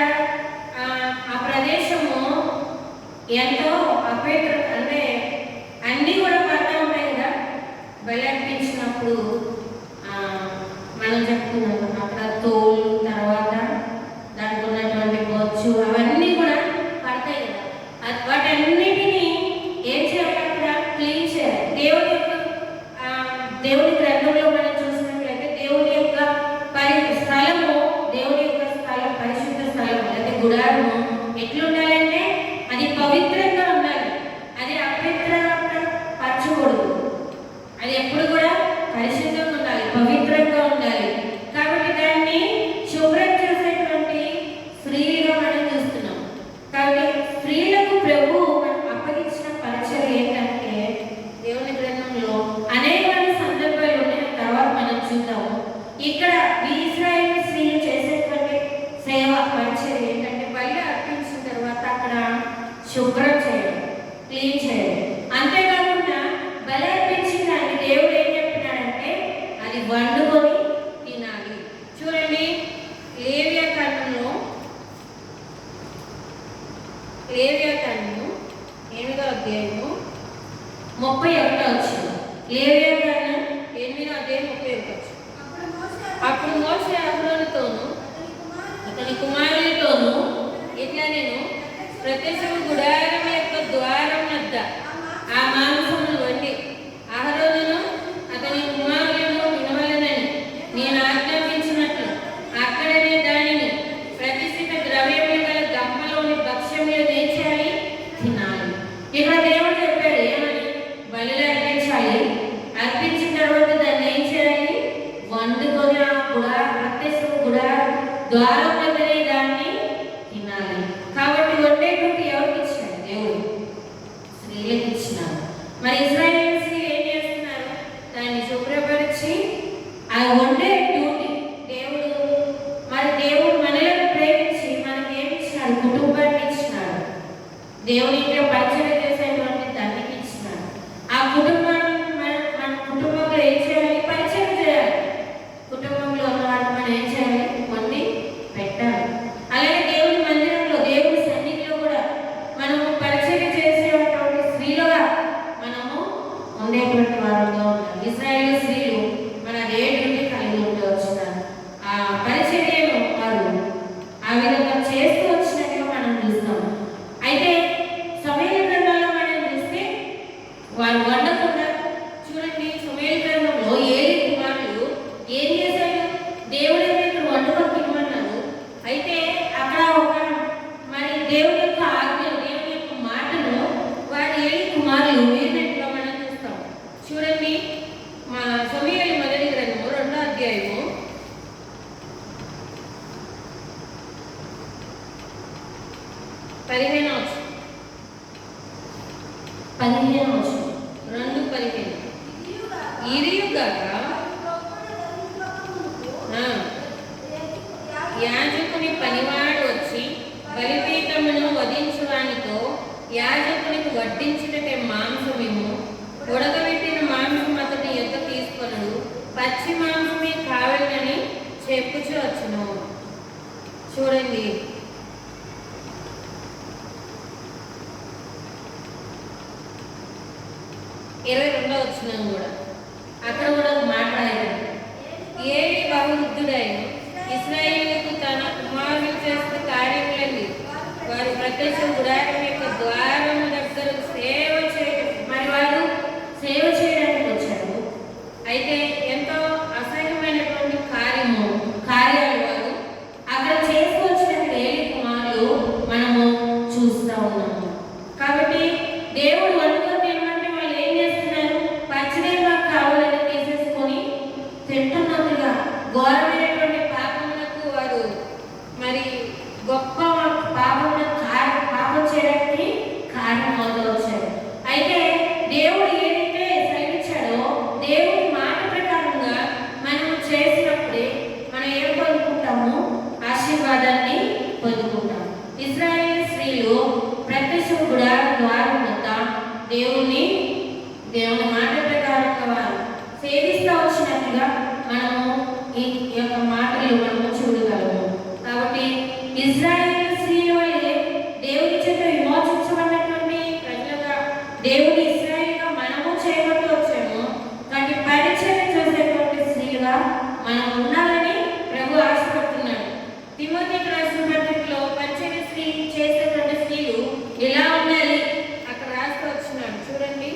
ఆ ప్రదేశము ఎంతో అపవిత్ర, అంటే అన్నీ కూడా పడతా ఉంటాయి కదా. బలి అర్పించినప్పుడు మనం చెప్పుకున్నాం అక్కడ తోలు, తర్వాత దానికి ఉన్నటువంటి బొచ్చు అవన్నీ కూడా పడతాయి కదా. వాటన్నిటినీ ఏం చేయాలి? అక్కడ క్లీన్ చేయాలి. దేవుని గ్రంథంలో మనం చూసినట్లయితే దేవుని యొక్క స్థలము, దేవుని యొక్క స్థలం, పరిశుద్ధ స్థలం అంటే గుడారము ఎట్లుండాలంటే అది పవిత్రంగా ఉండాలి. అది అపవిత్రంగా పరచకూడదు. అది ఎప్పుడు కూడా పరిశుద్ధంగా ఉండాలి, పవిత్రంగా ఉండాలి. కాబట్టి దాన్ని శుభ్రం చేసేటువంటి స్త్రీలుగా మనం చూస్తున్నాం. కాబట్టి స్త్రీలకు ప్రభు అప్పగించిన పరిచయం ఏంటంటే దేవుని గ్రంథంలో అనేక సందర్భాలు ఉన్నాయి. తర్వాత మనం చూద్దాము. ఇక్కడ ఇశ్రాయేలు స్త్రీలు చేసేటువంటి సేవ పరిచయం ఏంటంటే బలి ఉపయోగించవచ్చు. అప్పుడు మోషే అహరోనుతోను అతని కుమారులతోనూ ఇట్లా నేను ప్రత్యక్ష గుడారం యొక్క ద్వారం వద్ద ఆ మాంసమును వండి అహరోనును అతని కుమారులను తినవలెనని నేను ఆజ్ఞాపించినట్లు అక్కడనే దానిని ప్రతిష్ఠిత ద్రవ్యములు గల గంపలోని భక్ష్యములు నేర్చాలి, తినాలి. ఇక్కడ దేవుడు చెప్పాడు ఏమని? బలులు అర్పించాలి. అర్పించిన తర్వాత దాన్ని ఏం చేయాలి? వండుకొని ఆ ప్రత్యక్ష ద్వారం దగ్గరే దాన్ని తినాలి. కాబట్టి వండేటువంటి ఎవరికి ఇచ్చాడు? దేవుడు స్త్రీలకు ఇచ్చినారు. మరి ఇశ్రాయేలు స్త్రీలు ఏం చేస్తున్నారు? దాన్ని శుభ్రపరిచి ఆ వండే డ్యూటీ దేవుడు. మరి దేవుడు మనలను ప్రేమించి మనకి ఏమి ఇచ్చినాడు? కుటుంబాన్ని ఇచ్చినాడు. దేవుని ఇంట్లో పరిచయం చేసేటువంటి తండ్రికి ఇచ్చినాడు. ఆ కుటుంబాన్ని మన కుటుంబంలో ఏం చేయాలి? పరిచయం చేయాలి. కుటుంబంలో ఉన్న వాటిని మనం ఏం చేయాలి? వండి పెట్టాలి. అలాగే దేవుని మందిరంలో దేవుని సన్నిధిలో కూడా మనము పరిచయం చేసేటువంటి స్త్రీలుగా మనము ఉండేటువంటి వారుగా ఉన్నాం. ఇశ్రాయేలు స్త్రీలు మన దేవుడిని కలిగి ఉంటూ వచ్చినారు. ఆ పరిచర్యను వారు ఆ విధంగా చేస్తూ వచ్చినట్టుగా మనం చూస్తాం. అయితే సమూయేలు గ్రంథంలో మనం చూస్తే వారు వండకుండా చూడండి. సమూయేలు గ్రంథంలో ఏలీ కుమారులు ఏం చేశారు? దేవుడి దగ్గర వండుకొని తినమన్నారు. అయితే అక్కడ ఒక మరి దేవుడి యొక్క ఆజ్ఞ, దేవుడి యొక్క మాటను వారు ఏలీ కుమారులు మీరినట్టుగా మనం చూస్తాం. చూడండి, మా సమూయేలు మొదటి గ్రంథము 2వ అధ్యాయము 15వ వచనం. 2:15 ఇరియుగాక యాజకుని పనివాడు వచ్చి బలిపీఠమును వధించువానితో యాజకునికి వడ్డించుటకే మాంసమేమో ఉడకబెట్టిన మాంసం అతని యొద్ద తీసుకొనడు, పచ్చి మాంసమే కావాలని చెప్పుచు వచ్చును. చూడండి, ఇరవై 22వ వచనం కూడా అక్కడ కూడా మాట్లాడారు. ఏలీ బహువృద్ధుడైన ఇశ్రాయేలుకు తన కుమారులు చేసిన కార్యములన్నీ వారు ప్రత్యక్ష గుడారం యొక్క ద్వారము దగ్గర సేవ చేయడానికి వచ్చారు. అయితే ఎంతో అసహ్యమైనటువంటి కార్యాలు వారు అక్కడ చేసుకొచ్చినట్టు ఏలీ కుమారులు మనము చూస్తూ ఉన్నాము. కాబట్టి దేవుడు వండుకొని తినమంటే వాళ్ళు ఏం చేస్తున్నారు? పచ్చిదేగా కావాలని తీసేసుకొని తింటున్నట్టుగా ఘోరమైనటువంటి పాపములకు వారు మరి గొప్ప పాపం చేయడానికి కారణమవుతూ వచ్చారు. అయితే దేవుడు ఏదైతే సెలవిచ్చాడో దేవుడి మాట ప్రకారంగా మనం చేసినప్పుడే మనం ఏం పొందుకుంటాము? ఆశీర్వాదాన్ని పొందుకుంటాం. ఇశ్రాయేలు స్త్రీలు ప్రత్యక్ష ద్వారం వద్ద దేవుని మాట ప్రకారంగా వారు సేవిస్తూ వచ్చినట్టుగా మనము ఈ యొక్క మాటలు మనము చూడగలము. కాబట్టి ఇశ్రాయేలు స్త్రీల వల్లే దేవుని చేత విమోచించబడినటువంటి ప్రజలుగా దేవుని ఇశ్రాయేలుగా మనము చేయబడుతూ వచ్చాము. కాబట్టి పరిచయం చేసేటువంటి స్త్రీలుగా మనం ఉండాలని ప్రభు ఆశపడుతున్నాడు. తిమోతికి రాసిన పత్రికలో పరిచయ స్త్రీ చేసేటువంటి స్త్రీలు ఎలా ఉండాలి అక్కడ రాస్తూ వచ్చినాడు. చూడండి,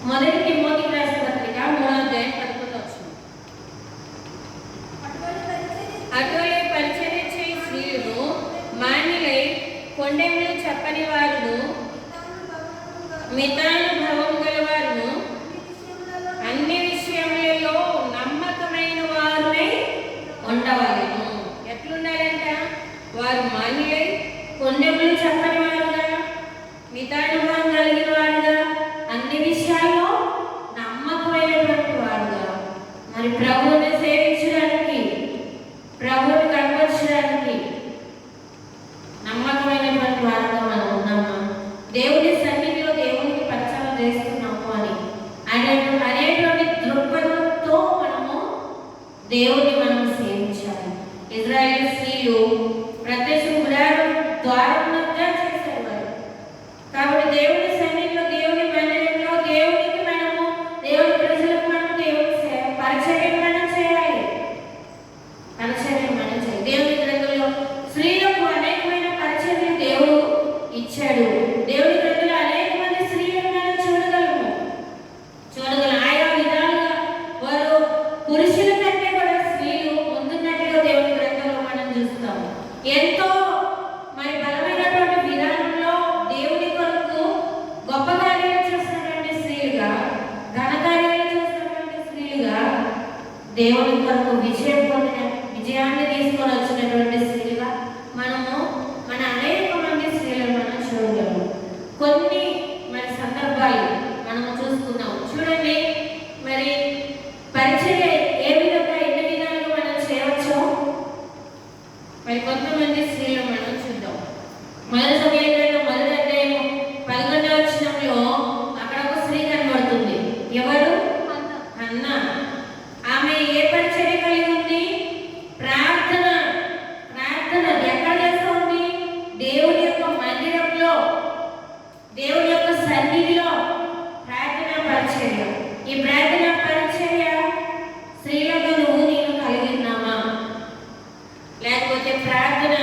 మొదటి తిమోతికి రాసిన పత్రిక 3వ అధ్యాయం 11వ వచనం. అటువలే పరిచర్య చేయి స్త్రీలను మాన్యులై కొండెములు చెప్పని వారును మితానుభవం గలవారును అన్ని విషయములలో నమ్మకమైన వారునై ఉండవలెను. ఎట్లుండాలంట? వారు మాన్యులై కొండెములు చెప్పని వారుగా, మితానుభవం కలిగిన వారుగా, అన్ని విషయాల్లో నమ్మకమైనటువంటి వారుగా, మరి ప్రభువుని సేవించడానికి, ప్రభువుని కనపరచడానికి నమ్మకమైనటువంటి వారుగా మనం ఉన్నామా? దేవుని సన్నిధిలో దేవునికి పరిచయం చేస్తున్నాము అని అనేటువంటి దృక్పథంతో మనము దేవుని మనం సేవించాలి. ఇశ్రాయేలు స్త్రీలు ప్రత్యక్ష గుడారం ద్వారం వద్ద చేసేవారు. కాబట్టి దేవుని సన్నిధిలో, దేవుని మందిరంలో, దేవుని దేవుని కొరకు విజయాన్ని తీసుకొని వచ్చినటువంటి స్త్రీగా మనము మన అనేక మంది స్త్రీలను మనం చూడగలము. కొన్ని మరి సందర్భాలు మనము చూసుకుందాం. చూడండి, మరి పరిచర్య ఏ విధంగా ఎన్ని విధాలుగా మనం చేయవచ్చో మరి కొంతమంది స్త్రీలు మనం చూద్దాం. మొదటి సమయంలో మొదటి అధ్యాయం 11వ వచనంలో అక్కడ ఒక స్త్రీ కనబడుతుంది. ఎవరు? హన్నా. ఆమె ఏ పరిచర్య కలిగి ఉంది? ప్రార్థన. ఎక్కడ చేస్తూ ఉంది? దేవుని యొక్క మందిరంలో, దేవుని యొక్క సన్నిధిలో ప్రార్థన పరిచర్య. ఈ ప్రార్థన పరిచర్య స్త్రీలకు నువ్వు నేను కలిగి ఉన్నామా? లేకపోతే ప్రార్థన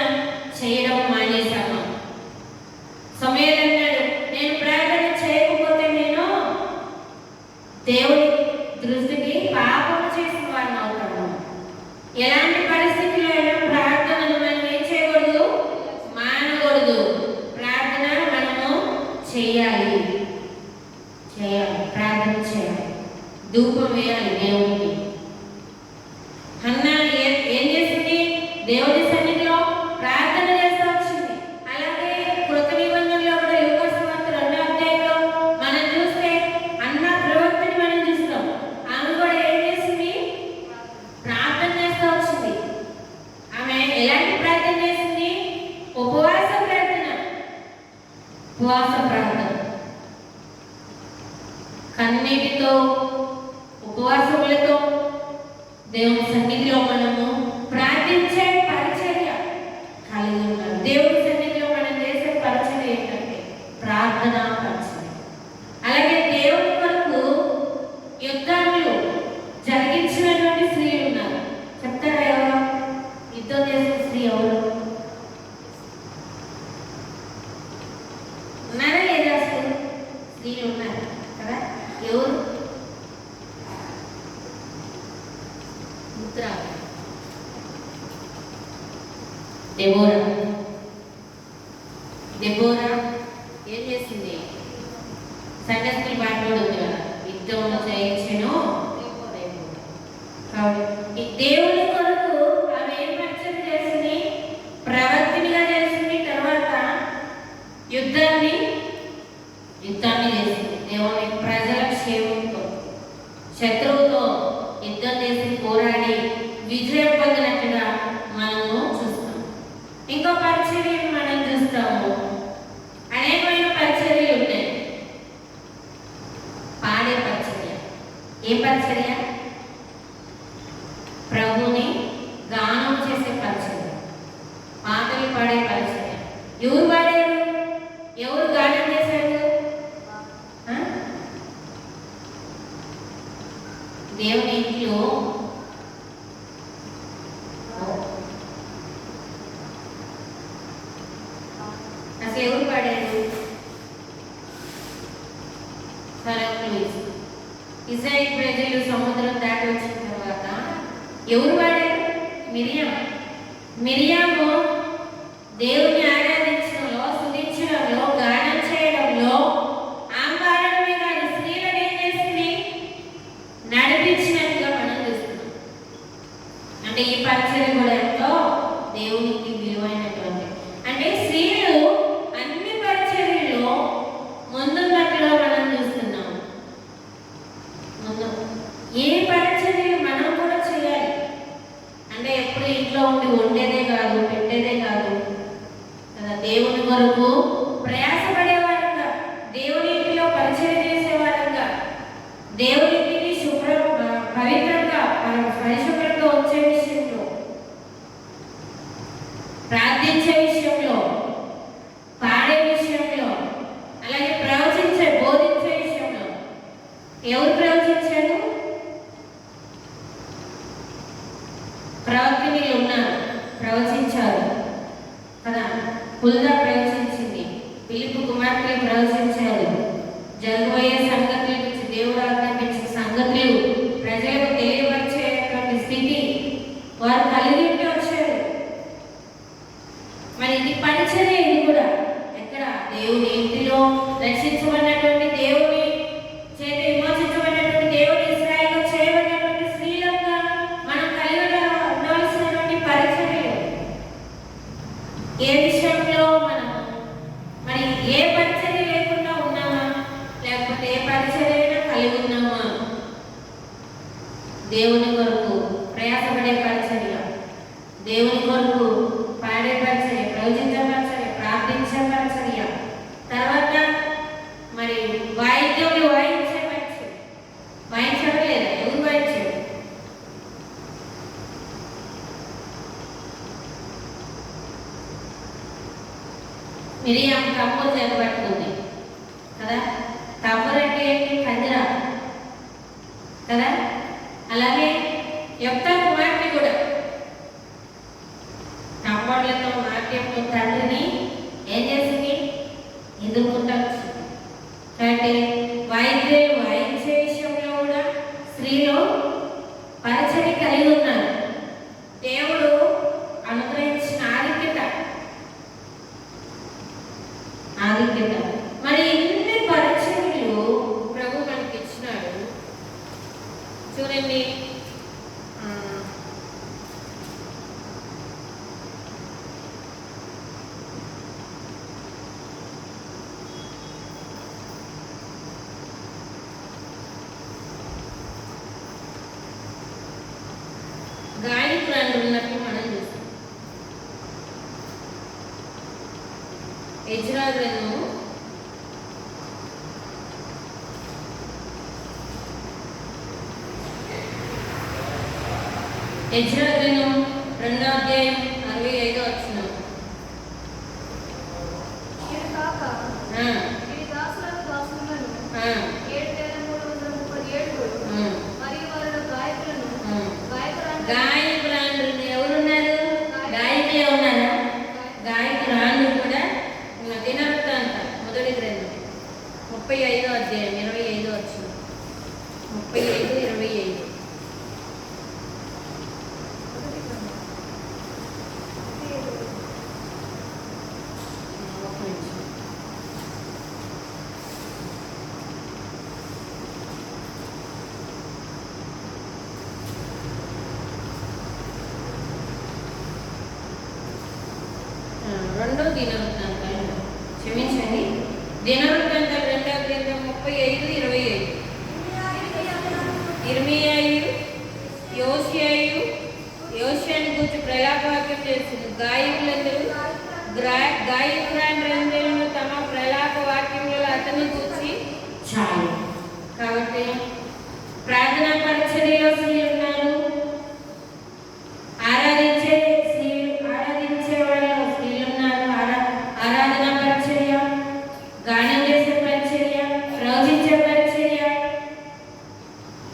చేయడం మానేశామా? సమయం అన్నాడు, నేను ప్రార్థన చేయకపోతే నేను దేవుని దృష్టికి పాపము చేసిన వారిని అవుతాను. ఎలాంటి పరిస్థితుల్లో అయినా ప్రార్థనను మనం ఏం చేయకూడదు? మానకూడదు. ప్రార్థన మనము చేయాలి. ప్రార్థన చేయాలి, ధూపం వేయాలి దేవునికి. హన్నా ఏం చేసింది? దేవుని సన్నిధిలో ప్రార్థన చేస్తూ వచ్చింది. అలాగే కృత నిబంధనలో కూడా యోగా సువార్త 2వ అధ్యాయంలో మనం చూస్తే అన్నా ప్రవక్తని మనం చూస్తాం. ఆమె కూడా ఏం చేసింది? ప్రార్థన చేస్తూ వచ్చింది. ఆమె ఎలాంటి ప్రార్థన చేసింది? ఉపవాస ప్రార్థన. కన్నీటితో, ఉపవాసములతో దేవుని సన్నిధిలో మనము ప్రార్థించే పరిచర్య కలిగి ఉన్నాం. దేవుని సన్నిధిలో మనం చేసే పరిచర్య ఏంటంటే ప్రార్థనా పరిచర్య. అలాగే దేవుని కొరకు యుద్ధాలు జరిగించినటువంటి స్త్రీలు ఉన్నారు. చెప్తారా ఎవరు? యుద్ధం చేసిన స్త్రీ ఎవరు ఉన్నారా? లేదా? స్త్రీలు ఉన్నారు కదా. ఎవరు? దెబోరా ఏం చేసింది? సండే స్కూల్ బాటలో ఉంది కదా, యుద్ధం చేయించను. కాబట్టి దేవుని కొరకు ఆమె ఏం పరిచయం చేసింది? ప్రవర్తినిగా చేసింది. తర్వాత యుద్ధాన్ని చేసింది. దేవుని ప్రజల క్షేమంతో, శత్రువుతో యుద్ధం చేసి పోరాడి విజయం పొందినట్టుగా మనము చూస్తాం. ఇంకో పరిచర్యను మనం చూస్తాము. అనేకమైన పరిచర్యలు ఉన్నాయి. పాడే పరిచర్య. ఏ పరిచర్య? ప్రభుని గానం చేసే పరిచర్య, పాటలు పాడే పరిచర్య. ఎవరు పాడారు? ఎవరు గానం చేశారు? దేవుని ఇంట్లో అసలు ఎవరు పాడారు? ఇశ్రాయేలు ప్రజలు సముద్రం దాటి వచ్చిన తర్వాత ఎవరు పాడారు? మిరియాము దేవుని ఆరాధించడంలో, స్తుతించడంలో, గానం చేయడంలో ఆమె పాడడమే కాదు, స్త్రీలను ఏం చేసింది? నడిపించినట్టుగా మనం చూస్తున్నాం. అంటే ఈ పరిచయం కూడా ఎంతో దేవునికి విలువైనటువంటి, అంటే స్త్రీలు అన్ని పరిచర్యల్లో ముందున్నట్టుగా మనం చూస్తున్నాం. ముందు ఏ పరిచర్యలు మనం కూడా చేయాలి. అంటే ఎప్పుడు ఇంట్లో ఉండి వండేదే కాదు, పెట్టేదే కాదు కదా. దేవుని కొరకు ప్రయాసపడేవారంగా, దేవుని ఇంటిలో పరిచయం చేసేవారంగా, దేవుని ఇంటిని పవిత్రంగా, పరిశుభ్రంగా వచ్చే విషయంలో, ప్రార్థించే విషయంలో, పాడే విషయంలో, అలాగే బోధించే విషయంలో ఎవరు ప్రవచించారు? ప్రవక్తలు ఉన్నారు, ప్రవచించారు కదా. హుల్దా ప్రవచించింది, ఫిలిప్పు కుమార్తెలు ప్రవచించారు. జరగబోయే సంగతుల గురించి దేవుడు ఆజ్ఞాపించిన సంగతులు ప్రజలకు తెలియపరిచేటువంటి స్థితి వారు కలిగి వచ్చారు. మరి ఇది పరిచర్య. ఇది కూడా ఎక్కడ? దేవుని ఇంటిలో రక్షించబడినటువంటి, దేవుని చేత విమోచించబడినటువంటి, దేవుని ఇశ్రాయేలులో చేయబడినటువంటి స్త్రీలంగా కలిగి ఉన్నామా? దేవుని కొరకు ప్రయాసపడే పరిచర్య, దేవుని కొరకు పాడే పరిచర్య, ప్రవచించే పరిచర్య, ప్రార్థించే పరిచర్య, తర్వాత మరి వాయిద్యములు వాయించే పరిచర్య. వాయించడం లేదా? ఎవరు వాయించారు? మిరియాం తమ్ముడు చేతబట్టుకుంది కదా. తమ్ముడు అంటే ఏంటి? కందిరా కదా. అలాగే యెఫ్తా కుమార్తె కూడా తమ్ముళ్ళతో నాట్యంతో తండ్రిని ఏం చేసింది? ఎదుర్కొంటా వచ్చింది. కాబట్టి వాయిద్యాలు వాయించే విషయంలో కూడా స్త్రీలు పరిచర్య కలిగి ఉన్నారు. దేవుడు అనుగ్రహించిన ఆధిక్యత. మరి ఇన్ని పరిచర్యలు ప్రభు మనకి ఇచ్చినాడు. చూడండి, గాయకురాలు ఉన్నట్టు మనం చూస్తాం. ఎజ్రా గ్రంథము 2వ అధ్యాయం 65వ వచనం. గాయకురాండ్రులు ఎవరున్నారు? గాయకులే ఉన్నారా? గాయకురాండ్రు కూడా దినవృత్తాంత మొదటి గ్రంథం 35వ అధ్యాయం 25వ వచనం. 35:25. రెండో దినవృత్తాంతాలు, క్షమించండి, దినవృత్తాంతాలు 2వ గ్రంథం 35:25. ఇర్మియాయు యోషియాని గురించి ప్రలాపవాక్యం చేస్తుంది. గాయకులందరూ తమ ప్రలాప వాక్యంలో అతను గురించి చాలు. కాబట్టి ప్రార్థనా పరిచర్యలో స్త్రీలు ఉన్నారు, ఆరాధించే వాళ్ళు స్త్రీలు ఉన్నారు. ఆరాధన పరిచర్య, గానం చేసే పరిచర్య, ప్రవచించే పరిచర్య,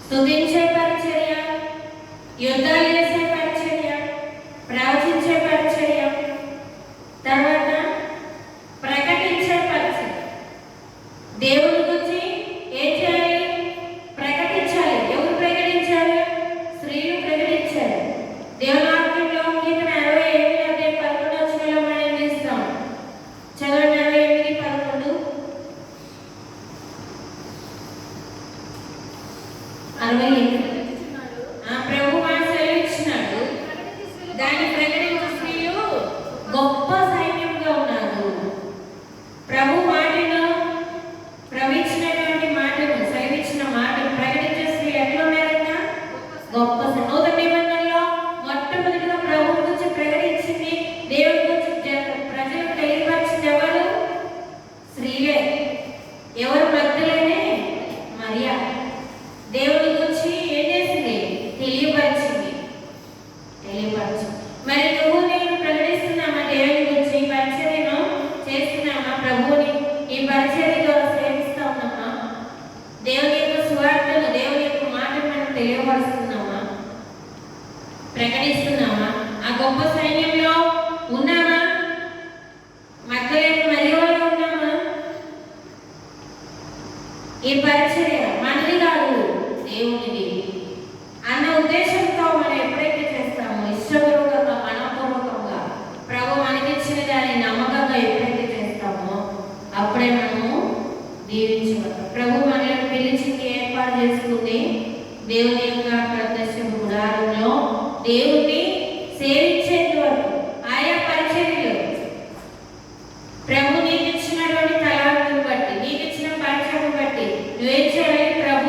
స్తుతించే పరిచర్య, యుద్ధాలు చేసే పరిచర్య, ప్రవచించే పరిచర్య, తర్వాత ప్రకటించే పరిచర్య. దేవుని గురించి ఏం చేయాలి? ప్రకటించాలి. ఎవరు ప్రకటించాలి? స్త్రీలు ప్రకటించాలి. దేవుని వాక్యంలో కీర్తన 68:11 మనం తీస్తాం. చదవండి. 68:11. 68. ప్రభు మాట సెలవిచ్చినాడు, దాన్ని ప్రకటించే స్త్రీలు గొప్ప సైన్యంగా ఉన్నారు. ప్రభు మాటను ప్రవచించినటువంటి మాటను, సెలవిచ్చిన మాటను ప్రకటించే స్త్రీలు ఎట్లా ఉన్నారంట? గొప్ప. నూతన నిబంధనలో మొట్టమొదటిగా ప్రభు గురించి ప్రకటించింది, దేవుడి గురించి ప్రజలకు తెలియపరిచింది ఎవరు? స్త్రీలే. ఎవరు? మగ్దలేనే మరియా. దేవుడి గురించి ఏం చేసింది? తెలియపరిచింది. మరి నువ్వు నేను ప్రకటిస్తున్నామా? దేవుని గురించి ఈ పరిచర్యను చేస్తున్నామా? ప్రభువుని ఈ పరిచర్య ద్వారా సేవిస్తా ఉన్నామా? దేవుని యొక్క సువార్తను, దేవుని యొక్క మాటను మనం తెలియపరుస్తున్నామా? ప్రకటిస్తున్నామా? ఆ గొప్ప సైన్యంలో ఉన్నామా? మగ్దలేనే మరియలో ఉన్నామా? ఈ పరిచర్య మనది కాదు, దేవునిది అన్న ఉద్దేశంతో మనం ఎప్పుడైతే చేస్తామో, ఇష్టపూర్వకంగా, మనపూర్వకంగా, ప్రభు మనకిచ్చిన దాన్ని నమ్మకంగా ఎప్పుడైతే చేస్తామో అప్పుడే మనము దీవించబడతాం. ప్రభు మనల్ని పిలిచింది, ఏర్పాటు చేసుకుంది దేవుని యొక్క ప్రత్యక్ష గుడారంలో దేవుణ్ణి సేవించేందు వరకు ఆయా పరిచర్యలు. ప్రభు నీకు ఇచ్చినటువంటి తలాంతును బట్టి, నీకు ఇచ్చిన పరిచయం బట్టి నువ్వేం చేయాలి? ప్రభు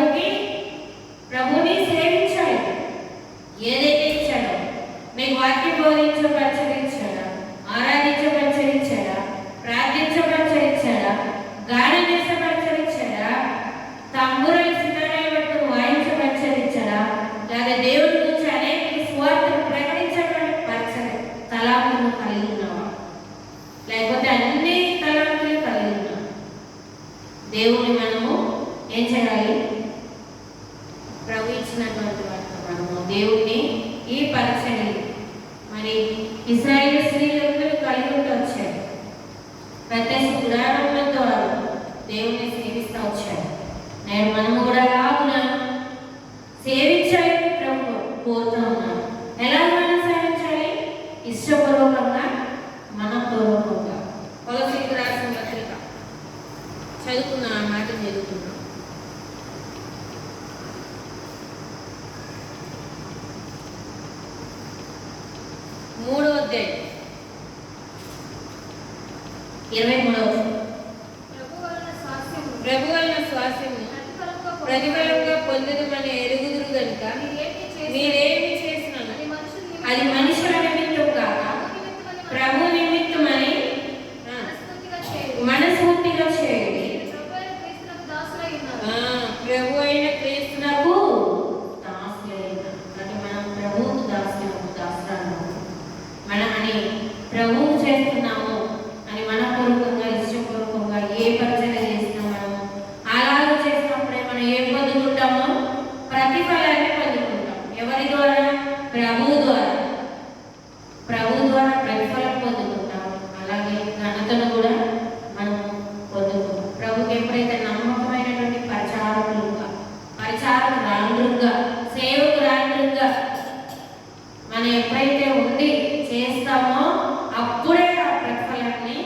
దేవుణ్ణి ఈ పరిచర్యలు మరి ఇశ్రాయేలు స్త్రీలందరూ కలిగి ఉంటూ వచ్చారు. ప్రత్యక్ష గుడారముల ద్వారా దేవుణ్ణి సేవిస్తూ వచ్చారు. నేను మనము కూడా లాగున సేవించాలని ప్రభు కోరుతూ ఉన్నాను. ఎలా మనం సేవించాలి? ఇష్టపూర్వకంగా, మనపూర్వకంగా. కొలొస్సీయులకు రాసిన పత్రిక చదువుకున్న ఆ మాట చదువుతున్నాం. 3వ అధ్యాయం 23వ ప్రభు వలన స్వాస్యము ప్రతిఫలంగా పొందుదమని ఎరుగుదురు గనుక మీరేమి చేసినాను అది మనుషుల నిమిత్తం కాక ప్రభు నిమిత్తమని మనస్ఫూర్తిగా చేయండి. ప్రభు అయిన క్రీస్తునకు దాసులైన, అంటే మనం ప్రభువుకు దాసులను మనమని ప్రభువు చేస్తున్నాము అని మనపూర్వకంగా, ఇష్టపూర్వకంగా ఏ పరిచయం చేసినా మనము అలాగే చేసినప్పుడే మనం ఏం పొందుకుంటామో ప్రతిఫలాన్ని పొందుకుంటాం. ఎవరి ద్వారా? ప్రభువు ద్వారా. ప్రభు ద్వారా ప్రతిఫలం పొందుకుంటాం. అలాగే ఘనతను కూడా మనం పొందుకుంటాం. ప్రభుకి ఎప్పుడైతే నమ్మకమైనటువంటి పరిచారకురాలుగా, సేవకురాలుగా మనం ఎప్పుడైతే ఉండి చేస్తామో అప్పుడే ఆ ప్రతిఫలాన్ని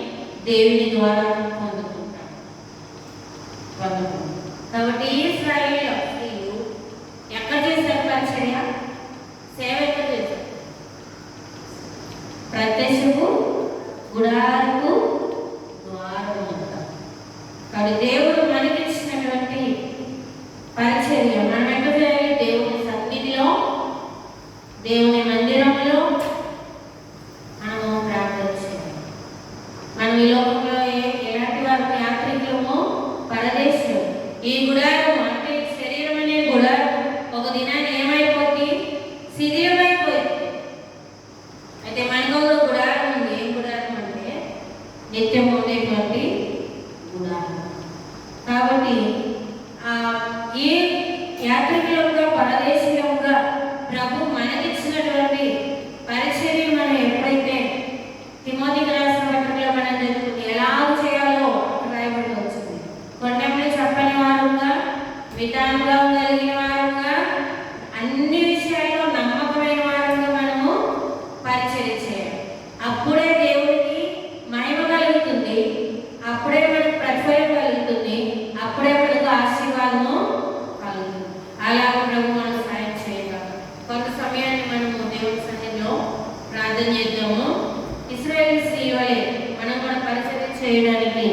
దేవుని ద్వారా పొందుకుంటాం. కాబట్టి ఇశ్రాయేలు స్త్రీలు ఎక్కడ చేశారు పరిచర్య? సేవ ఎక్కడ చేశారు? ప్రత్యక్షపు గుడారపు ద్వారం అంటారు. కాబట్టి దేవుడు మనకిచ్చినటువంటి పరిచర్య మనం ఎక్కడ చేయాలి? దేవుని సన్నిధిలో, దేవుని మందిరంలో మనము ప్రార్థన చేయాలి. మనం ఈ లోకంలో ఎలాంటి వారు? యాత్రికులము, పరదేశులు. ఈ గుడారం అంటే శరీరం అనే గుడారం ఒక దినాన్ని ఏమైపోతుంది? శిథిలమైపోతుంది. అయితే మనకు ఒక గుడారం ఉంది. ఏం గుడారం అంటే నిత్యం ఉండేటువంటి గుడారం. కాబట్టి ఈ యాత్రికులుగా, పరదేశీయులుగా ప్రభు మనకిచ్చినటువంటి పరిచర్య మనం ఎప్పుడైతే తిమోతికి రాసిన పత్రికలో మనం చదువుకుని ఎలా చేయాలో రాయబడి వచ్చింది. కొండెంలో చెప్పని వారుగా, విధానంగా కలిగిన వారుగా, అన్ని విషయాల్లో నమ్మకమైన వారుగా మనము పరిచర్య చేయాలి. అప్పుడే దేవుడికి మహిమ కలుగుతుంది, అప్పుడే మనకు ప్రతిఫలం కలుగుతుంది, అప్పుడే మనకు ఆశీర్వాదము కలుగుతుంది. అలాగే ప్రభు మనకు సాయం చేయగలరు. కొంత సమయాన్ని మనము దేవుని సన్నిధిలో ప్రార్థన చేద్దాము. ఇశ్రాయేలు స్త్రీల వలె మనం కూడా పరిచర్య చేయడానికి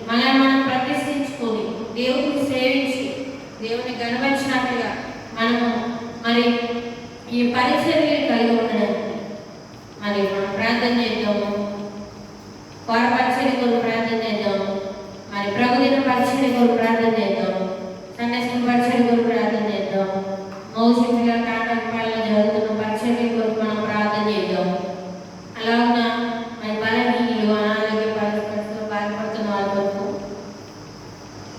మనం ప్రతిష్ఠించుకొని దేవుడిని సేవించి దేవుని గణపరిచినట్లుగా మనము మరి ఈ పరిచర్యలు కలిగి ఉండడానికి మరి మనం ప్రార్థన చేద్దాము. వార పరిచర్య కొరకు ప్రార్థన చేద్దాము. మరి ప్రభుదిన పరిచర్య కొరకు ప్రార్థన చేద్దాము. సండే స్కూల్ పరిచర్య కొరకు ప్రార్థన చేద్దాం. మౌసిపిల్ల కాటపాలలో జరుగుతున్న పరిచర్య కొరకు మనం ప్రార్థన చేద్దాం. అలాగా మరి బలహీనులు, అనారోగ్య పరిస్థితులతో బాధపడుతున్న వాళ్ళ కొరకు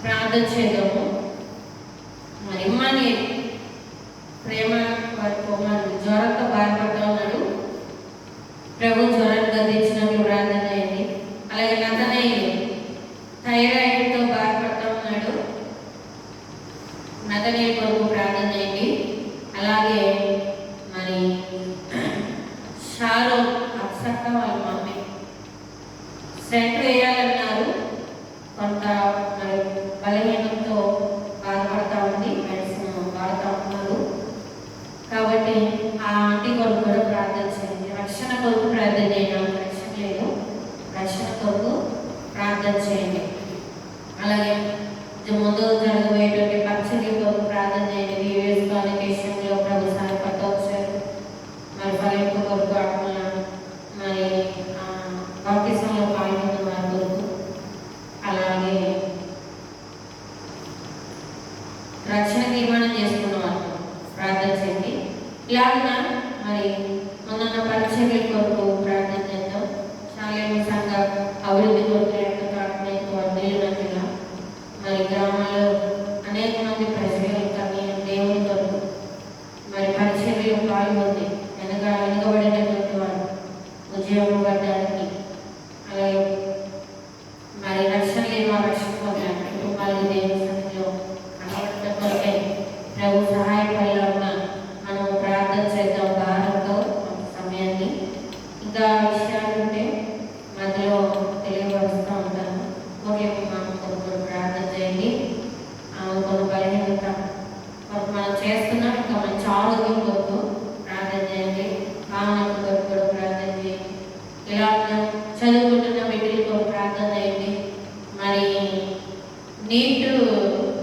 ప్రార్థన చేద్దాము. మరి ఇమ్మని ప్రేమ కుమారుడు జ్వరంతో బాధపడుతూ ఉన్నాడు. ప్రభు జ్వరాన్ని గద్దించినట్లు ప్రార్థన చేయండి. అలాగే నతనయ్య థైరాయిడ్తో బాధపడుతూ ఉన్నాడు. నతనయ్య కొరకు ప్రార్థన చేయండి. అలాగే మరి షారో అప్సక్క వాళ్ళ మమ్మీ సెంట్ వేయాలన్నారు. కొంత మరి బలహీనంతో బాధపడతా ఉంది, మెడిసిన్ వాడుతూ ఉన్నారు. కాబట్టి ఆ ఆంటీ కొరకు కూడా ప్రార్థన చేయండి. రక్షణ కొరకు ప్రార్థన చేయండి. రక్షణ లేదు, రక్షణ కొరకు ప్రార్థన చేయండి. అలాగే ముందు జరగబోయేటువంటి పరిచర్య కొరకు ప్రార్థన చేయండి. వివేస్ కమ్యూనికేషన్లో ప్రభు సహాయపడుతూ వచ్చారు. మరి ఫలింపు కొరకు ఆత్మల మరి బాప్తిసంలో పాల్గొన్న వారి కొరకు, అలాగే రక్షణ తీర్మానం చేసుకున్న వారు ప్రార్థన చేయండి. ఇలాగా మరి మొన్న పరిచర్య కొరకు ప్రార్థన చేద్దాం. శాలేమ సంఘ అభివృద్ధి కొరకు వర్ధిల్లినట్లుగా మరి గ్రామాల్లో అనేక మంది ప్రజలు దేవుని కొరకు మరి పరిచర్యలు ఆరోగ్యం కొరకు ప్రార్థన చేయండి, ఆమెకు కొరకు కూడా ప్రార్థన చేయండి, ఇలా చదువుకుంటున్న బిడ్డల కొరకు ప్రార్థన చేయండి. మరి నీట్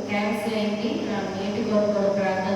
క్యాంప్స్ ఏంటి, నీటి కొరకు కూడా ప్రార్థన